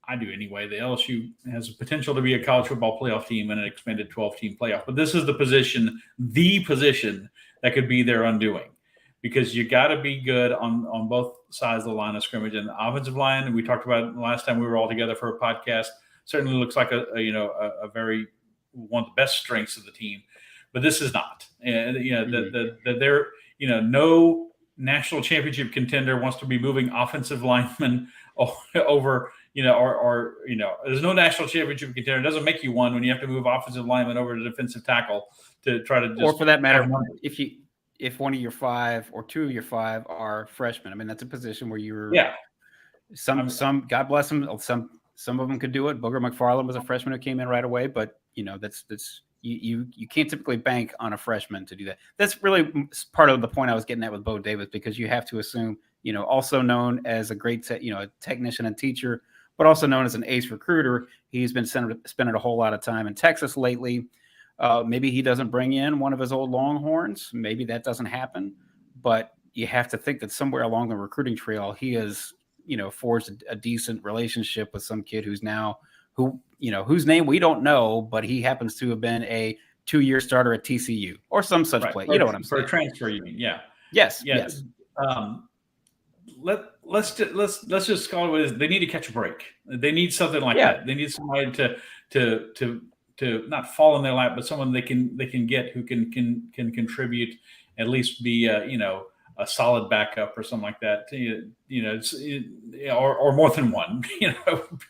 I do anyway, the LSU has the potential to be a college football playoff team and an expanded 12-team playoff. But this is the position that could be their undoing, because you got to be good on both sides of the line of scrimmage. And the offensive line, and we talked about it the last time we were all together for a podcast, certainly looks like a very one of the best strengths of the team. But this is not. And they're no national championship contender wants to be moving offensive linemen over, there's no national championship contender. It doesn't make you one when you have to move offensive linemen over to defensive tackle to try to or for that matter, if one of your 5 or 2 of your 5 are freshmen. I mean, that's a position where you're some God bless them. Some of them could do it. Booger McFarland was a freshman who came in right away, but that's you can't typically bank on a freshman to do that. That's really part of the point I was getting at with Bo Davis, because you have to assume, also known as a great, a technician and teacher, but also known as an ace recruiter. He's been spending a whole lot of time in Texas lately. Maybe he doesn't bring in one of his old Longhorns. Maybe that doesn't happen, but you have to think that somewhere along the recruiting trail, he has, forged a decent relationship with some kid whose name we don't know, but he happens to have been a 2-year starter at TCU or some such play. You know what I'm saying? For a transfer, you mean? Yeah. Yes. Let's just call it what it is. They need to catch a break. They need something like that. They need somebody to not fall in their lap, but someone they can get who can contribute, at least be a solid backup or something like that. Or more than one.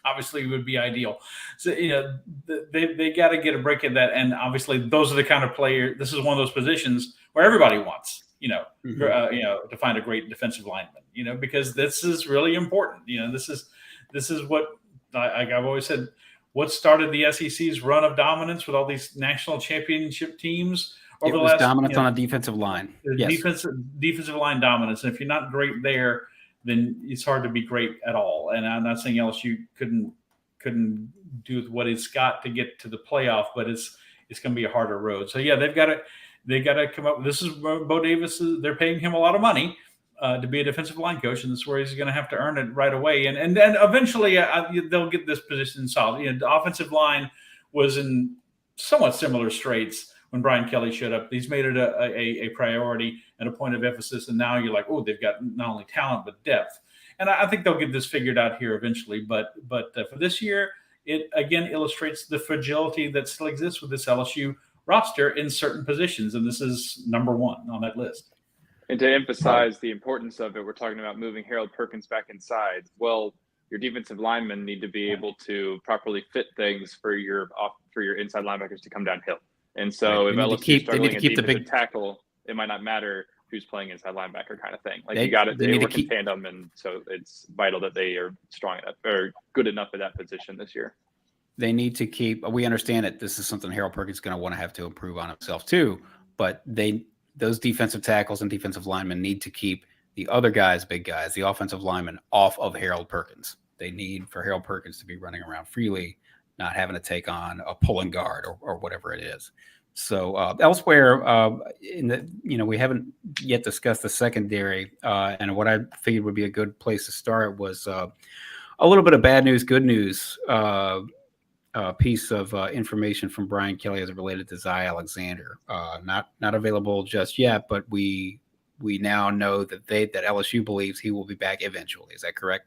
Obviously would be ideal. So they got to get a break at that, and obviously those are the kind of player. This is one of those positions where everybody wants. To find a great defensive lineman. Because this is really important. This is what I've always said. What started the SEC's run of dominance with all these national championship teams over the last dominance on a defensive line. Yes. Defensive line dominance. And if you're not great there, then it's hard to be great at all. And I'm not saying LSU couldn't do what it's got to get to the playoff, but it's going to be a harder road. So they've got to come up. This is Bo Davis. They're paying him a lot of money to be a defensive line coach, and this is where he's going to have to earn it right away. And then eventually they'll get this position solved. The offensive line was in somewhat similar straits when Brian Kelly showed up. He's made it a priority and a point of emphasis, and now you're like, oh, they've got not only talent but depth. And I think they'll get this figured out here eventually. But for this year, it again illustrates the fragility that still exists with this LSU roster in certain positions, and this is number one on that list. And to emphasize the importance of it, we're talking about moving Harold Perkins back inside. Well, your defensive linemen need to be able to properly fit things for your inside linebackers to come downhill. And so if LSU is struggling at defensive tackle, it might not matter who's playing inside linebacker kind of thing. Like they work in tandem, and so it's vital that they are strong enough or good enough at that position this year. They need to keep. We understand that this is something Harold Perkins is going to want to have to improve on himself too. But those defensive tackles and defensive linemen need to keep the other guys, big guys, the offensive linemen, off of Harold Perkins. They need for Harold Perkins to be running around freely, not having to take on a pulling guard or whatever it is. So elsewhere, we haven't yet discussed the secondary, and what I figured would be a good place to start was a little bit of bad news, good news. Piece of information from Brian Kelly as it related to Zy Alexander. Not available just yet, but we now know that LSU believes he will be back eventually. Is that correct?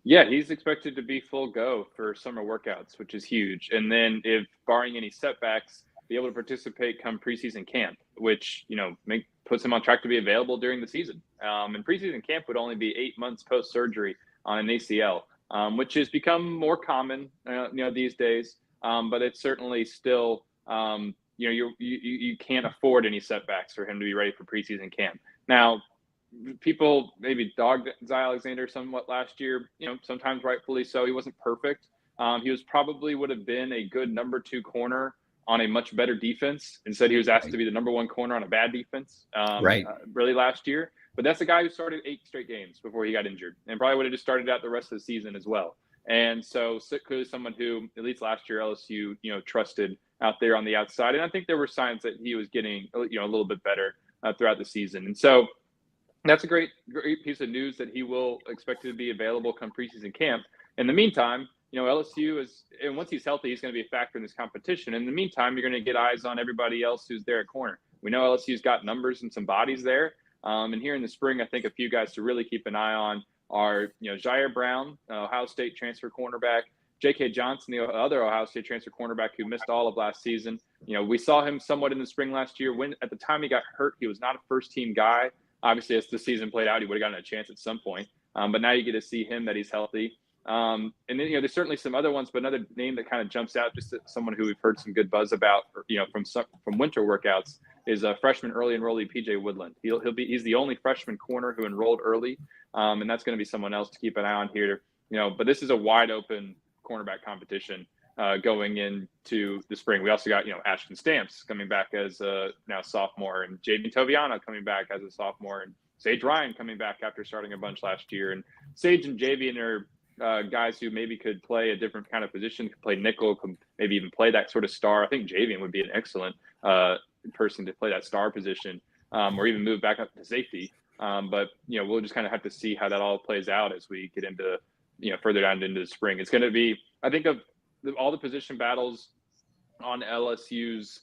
Yeah, he's expected to be full go for summer workouts, which is huge. And then, if barring any setbacks, be able to participate come preseason camp, which puts him on track to be available during the season. And preseason camp would only be 8 months post surgery on an ACL. Which has become more common, these days. But it's certainly still, you can't afford any setbacks for him to be ready for preseason camp. Now, people maybe dogged Zy Alexander somewhat last year, sometimes rightfully so. He wasn't perfect. He would have been a good number 2 corner on a much better defense. Instead, he was asked to be the number 1 corner on a bad defense, really last year. But that's a guy who started 8 straight games before he got injured, and probably would have just started out the rest of the season as well. And so clearly someone who, at least last year, LSU, trusted out there on the outside. And I think there were signs that he was getting, a little bit better throughout the season. And so that's a great piece of news that he will expect to be available come preseason camp. In the meantime, LSU is, and once he's healthy, he's going to be a factor in this competition. In the meantime, you're going to get eyes on everybody else who's there at corner. We know LSU's got numbers and some bodies there. And here in the spring, I think a few guys to really keep an eye on are, Jair Brown, Ohio State transfer cornerback, J.K. Johnson, the other Ohio State transfer cornerback who missed all of last season. We saw him somewhat in the spring last year. When at the time he got hurt, he was not a first-team guy. Obviously, as the season played out, he would have gotten a chance at some point. But now you get to see him that he's healthy. And then, there's certainly some other ones, but another name that kind of jumps out, just someone who we've heard some good buzz about, from winter workouts, is a freshman early enrollee, PJ Woodland. He's the only freshman corner who enrolled early, and that's going to be someone else to keep an eye on here. but this is a wide open cornerback competition going into the spring. We also got, Ashton Stamps coming back as a now sophomore, and Jaden Toviano coming back as a sophomore, and Sage Ryan coming back after starting a bunch last year. And Sage and Javian are guys who maybe could play a different kind of position, could play nickel, could maybe even play that sort of star. I think Javian would be an excellent person to play that star position, or even move back up to safety. But we'll just kind of have to see how that all plays out as we get into, further down into the spring. It's going to be, I think, of all the position battles on LSU's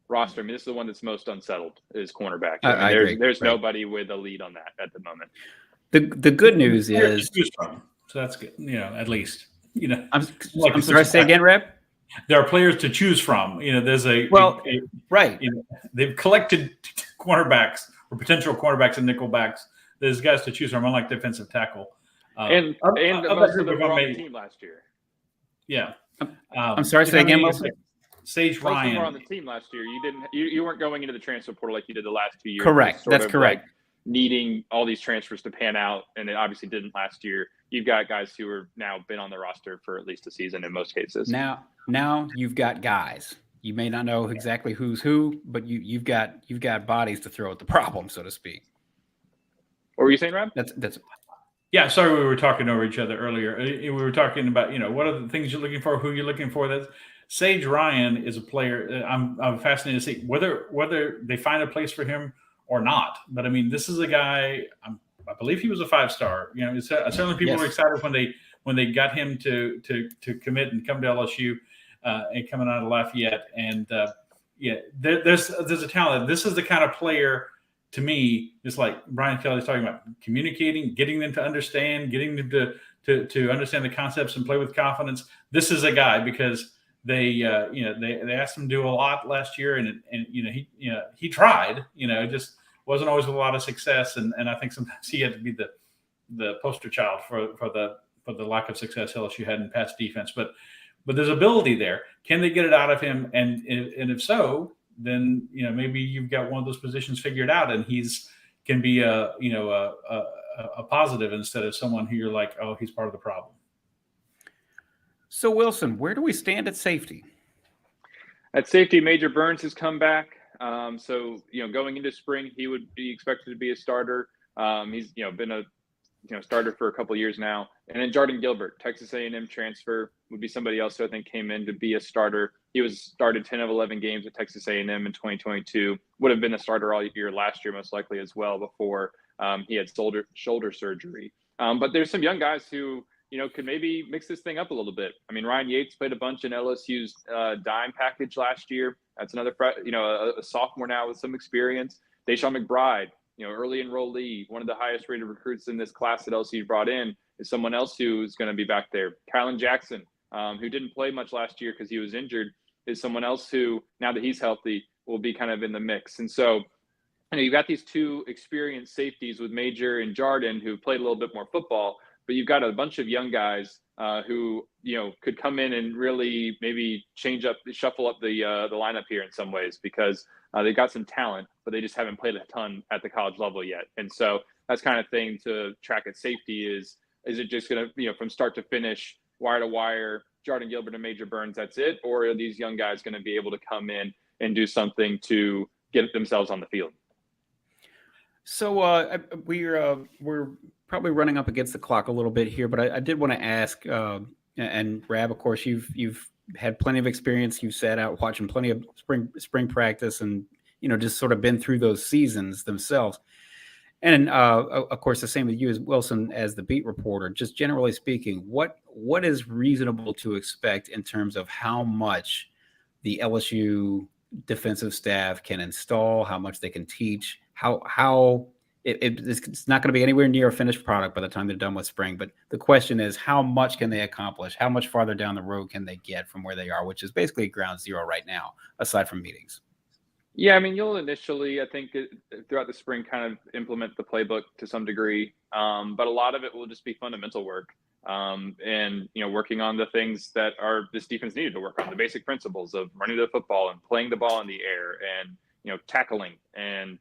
roster, I mean, this is the one that's most unsettled, is cornerback. I agree. There's nobody with a lead on that at the moment. The good news is, so that's good. At least I'm sorry. Say again, Reb. There are players to choose from. There's right. They've collected cornerbacks or potential cornerbacks and nickelbacks. There's guys to choose from, unlike defensive tackle. And most of them were on the team last year. Yeah. I'm sorry. Say again, Wilson. Sage Ryan. Most of them were on the team last year. You weren't going into the transfer portal like you did the last 2 years. Correct. That's correct. Needing all these transfers to pan out, and it obviously didn't last year. You've got guys who are now been on the roster for at least a season in most cases. Now you've got guys. You may not know exactly who's who, but you've got bodies to throw at the problem, so to speak. What were you saying, Rob? That's. Yeah, sorry, we were talking over each other earlier. We were talking about, what are the things you're looking for, who you're looking for. That Sage Ryan is a player. I'm fascinated to see whether they find a place for him or not. But I mean, this is a guy. I believe he was a 5-star. Certainly people were excited when they got him to commit and come to LSU and coming out of Lafayette. And there's a talent. This is the kind of player. To me, it's like Brian Kelly's talking about communicating, getting them to understand, getting them to understand the concepts and play with confidence. This is a guy, because they asked him to do a lot last year, and he tried. It just wasn't always with a lot of success, and I think sometimes he had to be the poster child for the lack of success LSU had in pass defense. But there's ability there. Can they get it out of him? And if so, then maybe you've got one of those positions figured out, and can be a positive instead of someone who you're like, oh, he's part of the problem. So Wilson, where do we stand at safety? At safety, Major Burns has come back. So going into spring, he would be expected to be a starter. He's been a starter for a couple of years now. And then Jordan Gilbert, Texas A&M transfer, would be somebody else who I think came in to be a starter. He started 10 of 11 games at Texas A&M in 2022. Would have been a starter all year last year, most likely as well, before he had shoulder surgery. But there's some young guys who could maybe mix this thing up a little bit. I mean, Ryan Yates played a bunch in LSU's dime package last year. That's another a sophomore now with some experience. Deshaun McBride, early enrollee, one of the highest rated recruits in this class that LSU brought in, is someone else who's going to be back there. Kylan Jackson, who didn't play much last year because he was injured, is someone else who, now that he's healthy, will be kind of in the mix. And so, you've got these two experienced safeties with Major and Jordan who played a little bit more football, but you've got a bunch of young guys who, could come in and really maybe shuffle up the lineup here in some ways, because they've got some talent, but they just haven't played a ton at the college level yet. And so that's kind of thing to track at safety is it just going to, from start to finish, wire to wire, Jordan Gilbert and Major Burns, that's it? Or are these young guys going to be able to come in and do something to get themselves on the field? So we're probably running up against the clock a little bit here, but I did want to ask, and Rab, of course, you've had plenty of experience. You've sat out watching plenty of spring practice, and just sort of been through those seasons themselves. And of course, the same with you as Wilson as the beat reporter. Just generally speaking, what is reasonable to expect in terms of how much the LSU defensive staff can install, how much they can teach, how it's not going to be anywhere near a finished product by the time they're done with spring. But the question is, how much can they accomplish? How much farther down the road can they get from where they are, which is basically ground zero right now, aside from meetings? Yeah, I mean, you'll initially, I think, throughout the spring kind of implement the playbook to some degree. But a lot of it will just be fundamental work and, working on the things that this defense needed to work on, the basic principles of running the football and playing the ball in the air and, tackling and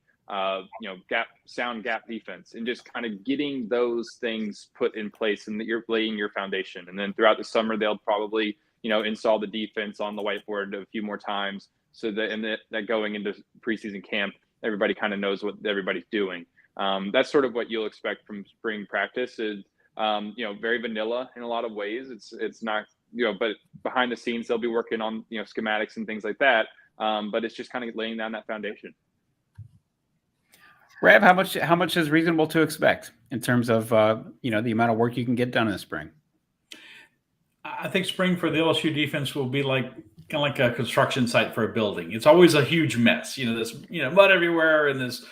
sound gap defense, and just kind of getting those things put in place, and that you're laying your foundation. And then throughout the summer, they'll probably, install the defense on the whiteboard a few more times, so that going into preseason camp, everybody kind of knows what everybody's doing. That's sort of what you'll expect from spring practice. Is very vanilla in a lot of ways. It's not, but behind the scenes they'll be working on schematics and things like that. But it's just kind of laying down that foundation. Rab, how much is reasonable to expect in terms of the amount of work you can get done in the spring? I think spring for the LSU defense will be kind of like a construction site for a building. It's always a huge mess. There's mud everywhere, and there's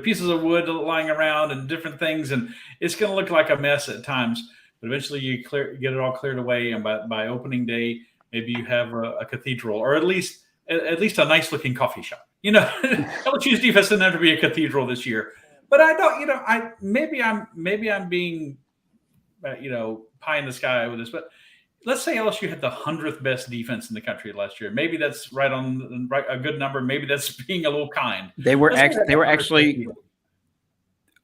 pieces of wood lying around and different things, and it's going to look like a mess at times. But eventually, you get it all cleared away, and by opening day, maybe you have a cathedral, or at least a nice looking coffee shop. LSU's defense doesn't have to be a cathedral this year, but I don't. Maybe I'm being pie in the sky with this, but let's say LSU had the 100th best defense in the country last year. Maybe that's right on a good number. Maybe that's being a little kind. They were actually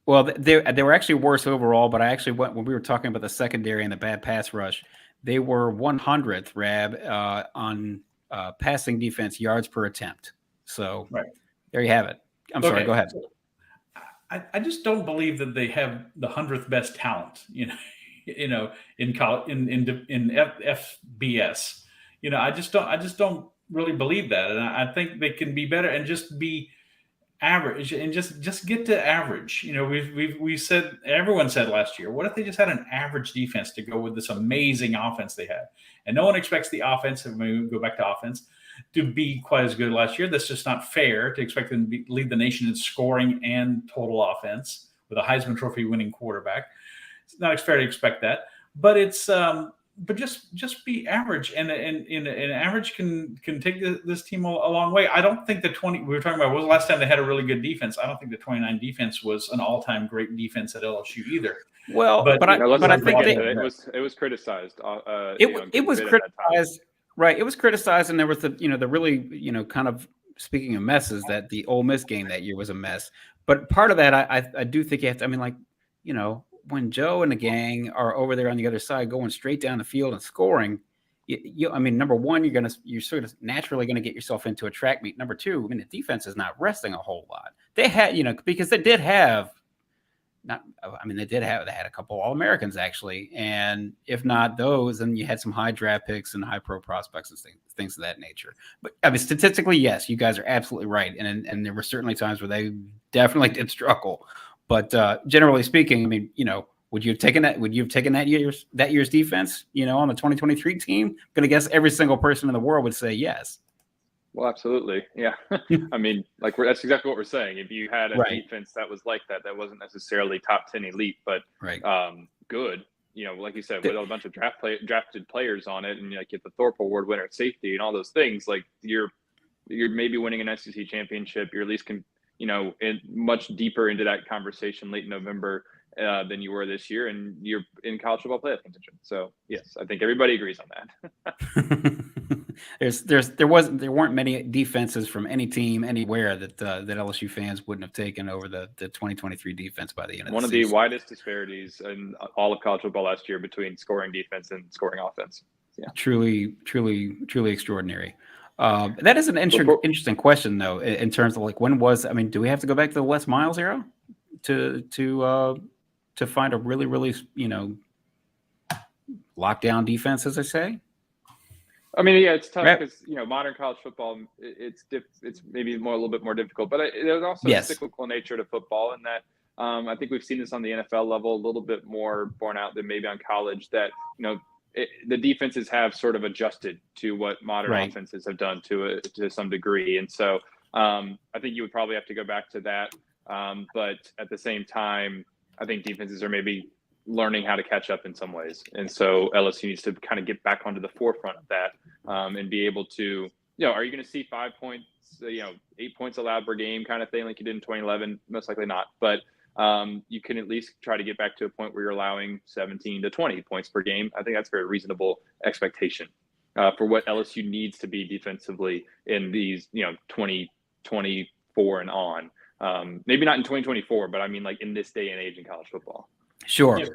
worse overall. But I actually went when we were talking about the secondary and the bad pass rush. They were 100th, Rab, on passing defense yards per attempt. So There you have it. I'm sorry. Go ahead. I just don't believe that they have the 100th best talent. In college, in FBS, I just don't really believe that, and I think they can be better and just be average and just get to average. We said, everyone said last year, what if they just had an average defense to go with this amazing offense they had? And no one expects the offense, if we go back to offense, to be quite as good last year. That's just not fair to expect them to lead the nation in scoring and total offense with a Heisman Trophy winning quarterback. It's not fair to expect that, but it's but just be average, and average can take this team a long way. I don't think we were talking about when was the last time they had a really good defense. I don't think the 29 defense was an all-time great defense at LSU either. Well, but I think it was criticized. It was criticized, right? It was criticized, and there was the really kind of, speaking of messes, that the Ole Miss game that year was a mess. But part of that, I do think you have to. When Joe and the gang are over there on the other side going straight down the field and scoring, number one, you're sort of naturally going to get yourself into a track meet. Number two, the defense is not resting a whole lot. They had, because they had a couple All-Americans actually, and if not those, then you had some high draft picks and high pro prospects and things of that nature. But statistically, yes, you guys are absolutely right, and there were certainly times where they definitely did struggle. But generally speaking, would you have taken that? Would you have taken that year's defense? On the 2023 team? I'm gonna guess every single person in the world would say yes. Well, absolutely, yeah. That's exactly what we're saying. If you had a defense that was like that wasn't necessarily top 10 elite, but good. Like you said, with a bunch of drafted players on it, and get the Thorpe Award winner at safety and all those things, you're maybe winning an SEC championship. You're at least much deeper into that conversation late November than you were this year, and you're in college football playoff contention. So yes, I think everybody agrees on that. There weren't many defenses from any team anywhere that LSU fans wouldn't have taken over the 2023 defense by the end of the season. One of the widest disparities in all of college football last year between scoring defense and scoring offense. Yeah, truly extraordinary. That is an interesting question, though, in terms of when was. Do we have to go back to the Les Miles era to find a really, really lockdown defense, as I say? Yeah, it's tough because modern college football, it's maybe a little bit more difficult, but there's also a cyclical nature to football, in that I think we've seen this on the NFL level a little bit more borne out than maybe on college. That the defenses have sort of adjusted to what modern offenses have done to some degree. And so I think you would probably have to go back to that. But at the same time, I think defenses are maybe learning how to catch up in some ways. And so LSU needs to kind of get back onto the forefront of that and be able to, are you going to see 5 points, 8 points allowed per game kind of thing like you did in 2011? Most likely not. But you can at least try to get back to a point where you're allowing 17 to 20 points per game. I think that's a very reasonable expectation for what LSU needs to be defensively in these, 2024 and on. Maybe not in 2024, but I mean, like in this day and age in college football. Sure. Yeah.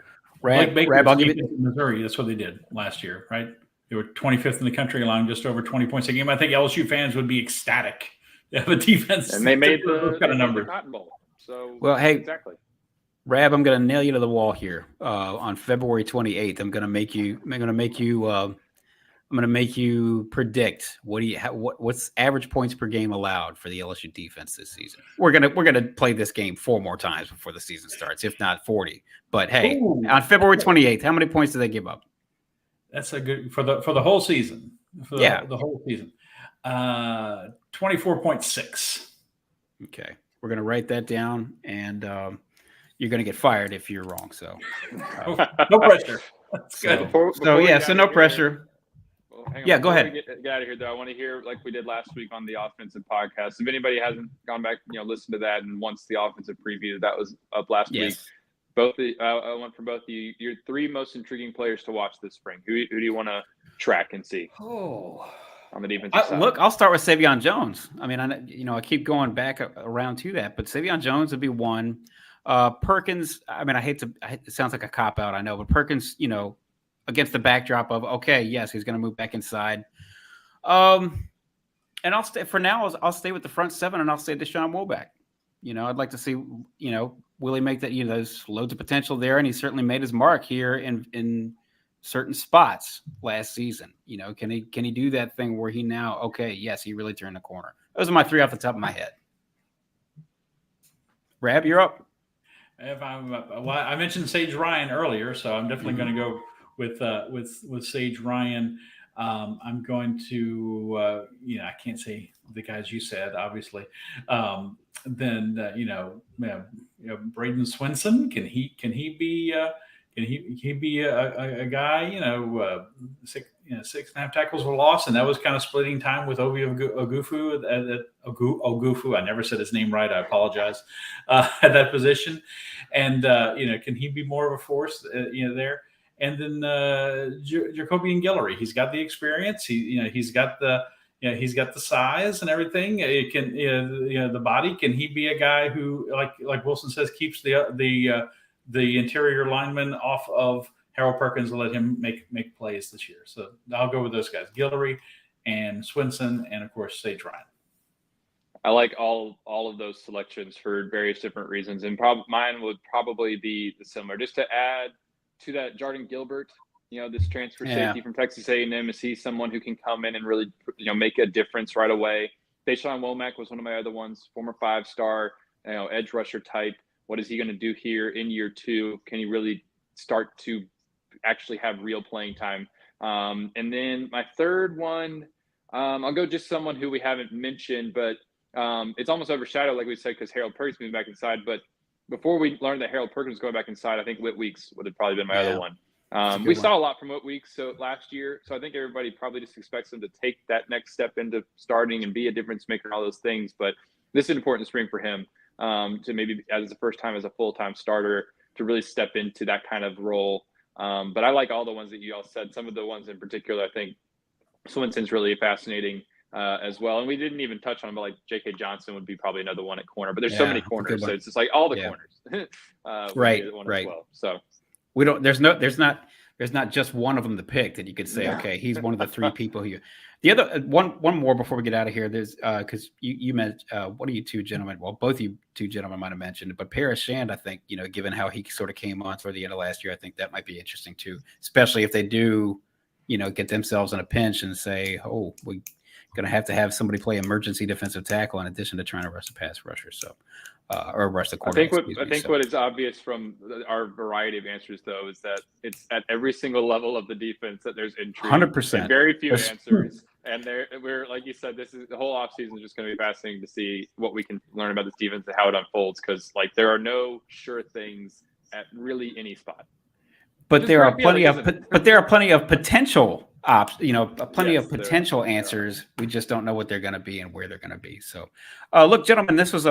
Rab, Baker I'll give it. Missouri. That's what they did last year, right? They were 25th in the country, allowing just over 20 points a game. I think LSU fans would be ecstatic to have a defense. And they made the numbers. Cotton Bowl. So well, hey, exactly. Rab, I'm going to nail you to the wall here. On February 28th, I'm going to make you predict what's average points per game allowed for the LSU defense this season. We're gonna play this game 4 more times before the season starts, if not 40. But hey, on February 28th, how many points do they give up? That's a good for the whole season. The whole season. 24.6. Okay, we're gonna write that down, and you're gonna get fired if you're wrong. So no pressure. That's good. So no pressure. Yeah, go ahead. Get out of here, though. I want to hear, like we did last week on the offensive podcast. If anybody hasn't gone back, listen to that and wants the offensive preview, that was up last week. I want from both of you your 3 most intriguing players to watch this spring. Who do you want to track and see? Oh, on the defensive side. Look, I'll start with Savion Jones. I mean, I keep going back around to that, but Savion Jones would be one. Perkins. I mean, it sounds like a cop out, I know, but Perkins, against the backdrop of, okay, yes, he's going to move back inside. And I'll stay for now. I'll stay with the front 7, and I'll stay Deshaun Woback. I'd like to see, will he make that? There's loads of potential there, and he certainly made his mark here in certain spots last season. Can he do that thing where he now, okay, yes, he really turned the corner. Those are my 3 off the top of my head. Rab, you're up. I mentioned Sage Ryan earlier, so I'm definitely going to go with Sage Ryan. I'm going to I can't say the guys you said, obviously. Then Braden Swinson, can he be a guy? 6.5 tackles were lost, and that was kind of splitting time with Ovi Ogufu. I never said his name right. I apologize. At that position, and can he be more of a force? There. And then Jacobian Guillory, he's got the experience. He's got the size and everything. It can the body. Can he be a guy who, like Wilson says, keeps the interior lineman off of Harold Perkins and let him make plays this year? So I'll go with those guys: Guillory and Swinson, and of course Sage Ryan. I like all of those selections for various different reasons, and mine would probably be similar. Just to add to that, Jordan Gilbert, this transfer safety from Texas A&M, is he someone who can come in and really, make a difference right away? Deshaun Womack was one of my other ones, former 5-star, edge rusher type. What is he going to do here in year 2? Can he really start to actually have real playing time? And then my third one, I'll go just someone who we haven't mentioned, but it's almost overshadowed, like we said, because Harold Perkins moving back inside. But before we learned that Harold Perkins was going back inside, I think Whit Weeks would have probably been my other one. We saw a lot from Whit Weeks last year, so I think everybody probably just expects him to take that next step into starting and be a difference maker and all those things. But this is an important spring for him to maybe, as the first time as a full-time starter, to really step into that kind of role. But I like all the ones that you all said. Some of the ones in particular, I think Swinson's really fascinating as well. And we didn't even touch on him, but like J.K. Johnson would be probably another one at corner. But there's so many corners, so it's just like all the corners. Right. As well. So we don't. There's not just one of them to pick that you could say, okay, he's one of the 3 people who. The other one more before we get out of here. There's because you meant what are you 2 gentlemen? Well, both you 2 gentlemen might have mentioned it, but Paris Shand, I think, given how he sort of came on toward the end of last year, I think that might be interesting too, especially if they do, get themselves in a pinch and say, oh, we're going to have somebody play emergency defensive tackle in addition to trying to rush the pass rusher. So, or rush the quarterback. I think what is obvious from our variety of answers, though, is that it's at every single level of the defense that there's intrigue. 100%. Very few answers. And we're, like you said, this is the whole offseason is just going to be fascinating to see what we can learn about this defense and how it unfolds, because there are no sure things at really any spot. But there are plenty of potential plenty of potential answers. We just don't know what they're going to be and where they're going to be. So, look, gentlemen, this was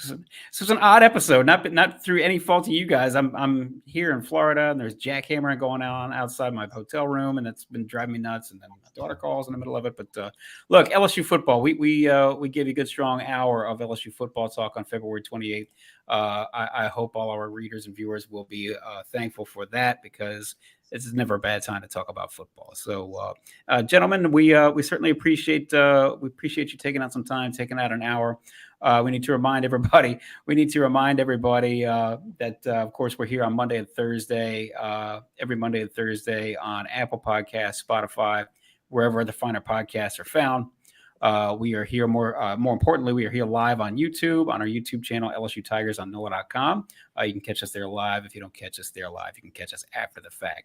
This was an odd episode, not through any fault of you guys. I'm here in Florida, and there's jackhammering going on outside my hotel room, and it's been driving me nuts. And then my daughter calls in the middle of it. But look, LSU football. We gave you a good strong hour of LSU football talk on February 28th. I hope all our readers and viewers will be thankful for that, because this is never a bad time to talk about football. So, gentlemen, we certainly appreciate you taking out some time, taking out an hour. We need to remind everybody that, of course, we're here on Monday and Thursday, every Monday and Thursday on Apple Podcasts, Spotify, wherever the finer podcasts are found. We are here more importantly, we are here live on YouTube, on our YouTube channel, LSU Tigers on NOLA.com. You can catch us there live. If you don't catch us there live, you can catch us after the fact.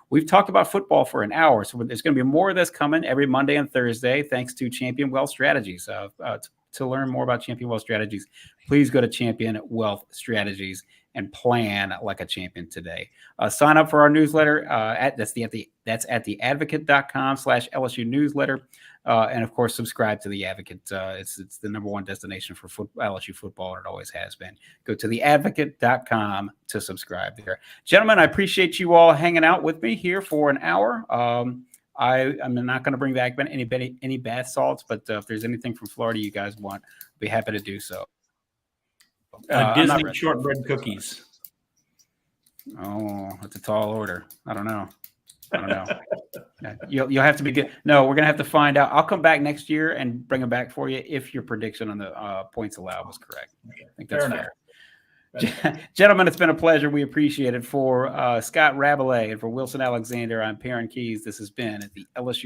We've talked about football for an hour, so there's going to be more of this coming every Monday and Thursday, thanks to Champion Wealth Strategies. To learn more about Champion Wealth Strategies, please go to Champion Wealth Strategies and plan like a champion today. Sign up for our newsletter. That's at theadvocate.com/LSU newsletter. And of course, subscribe to The Advocate. It's the number one destination for LSU football, and it always has been. Go to theadvocate.com to subscribe there. Gentlemen, I appreciate you all hanging out with me here for an hour. I'm not going to bring back any bath salts, but if there's anything from Florida you guys want, I'll be happy to do so. Disney shortbread cookies. Oh, that's a tall order. I don't know. You'll have to be good. No, we're gonna have to find out. I'll come back next year and bring them back for you if your prediction on the points allowed was correct. I think that's fair. Gentlemen, it's been a pleasure. We appreciate it. For Scott Rabalais and for Wilson Alexander, I'm Perryn Keys. This has been the LSU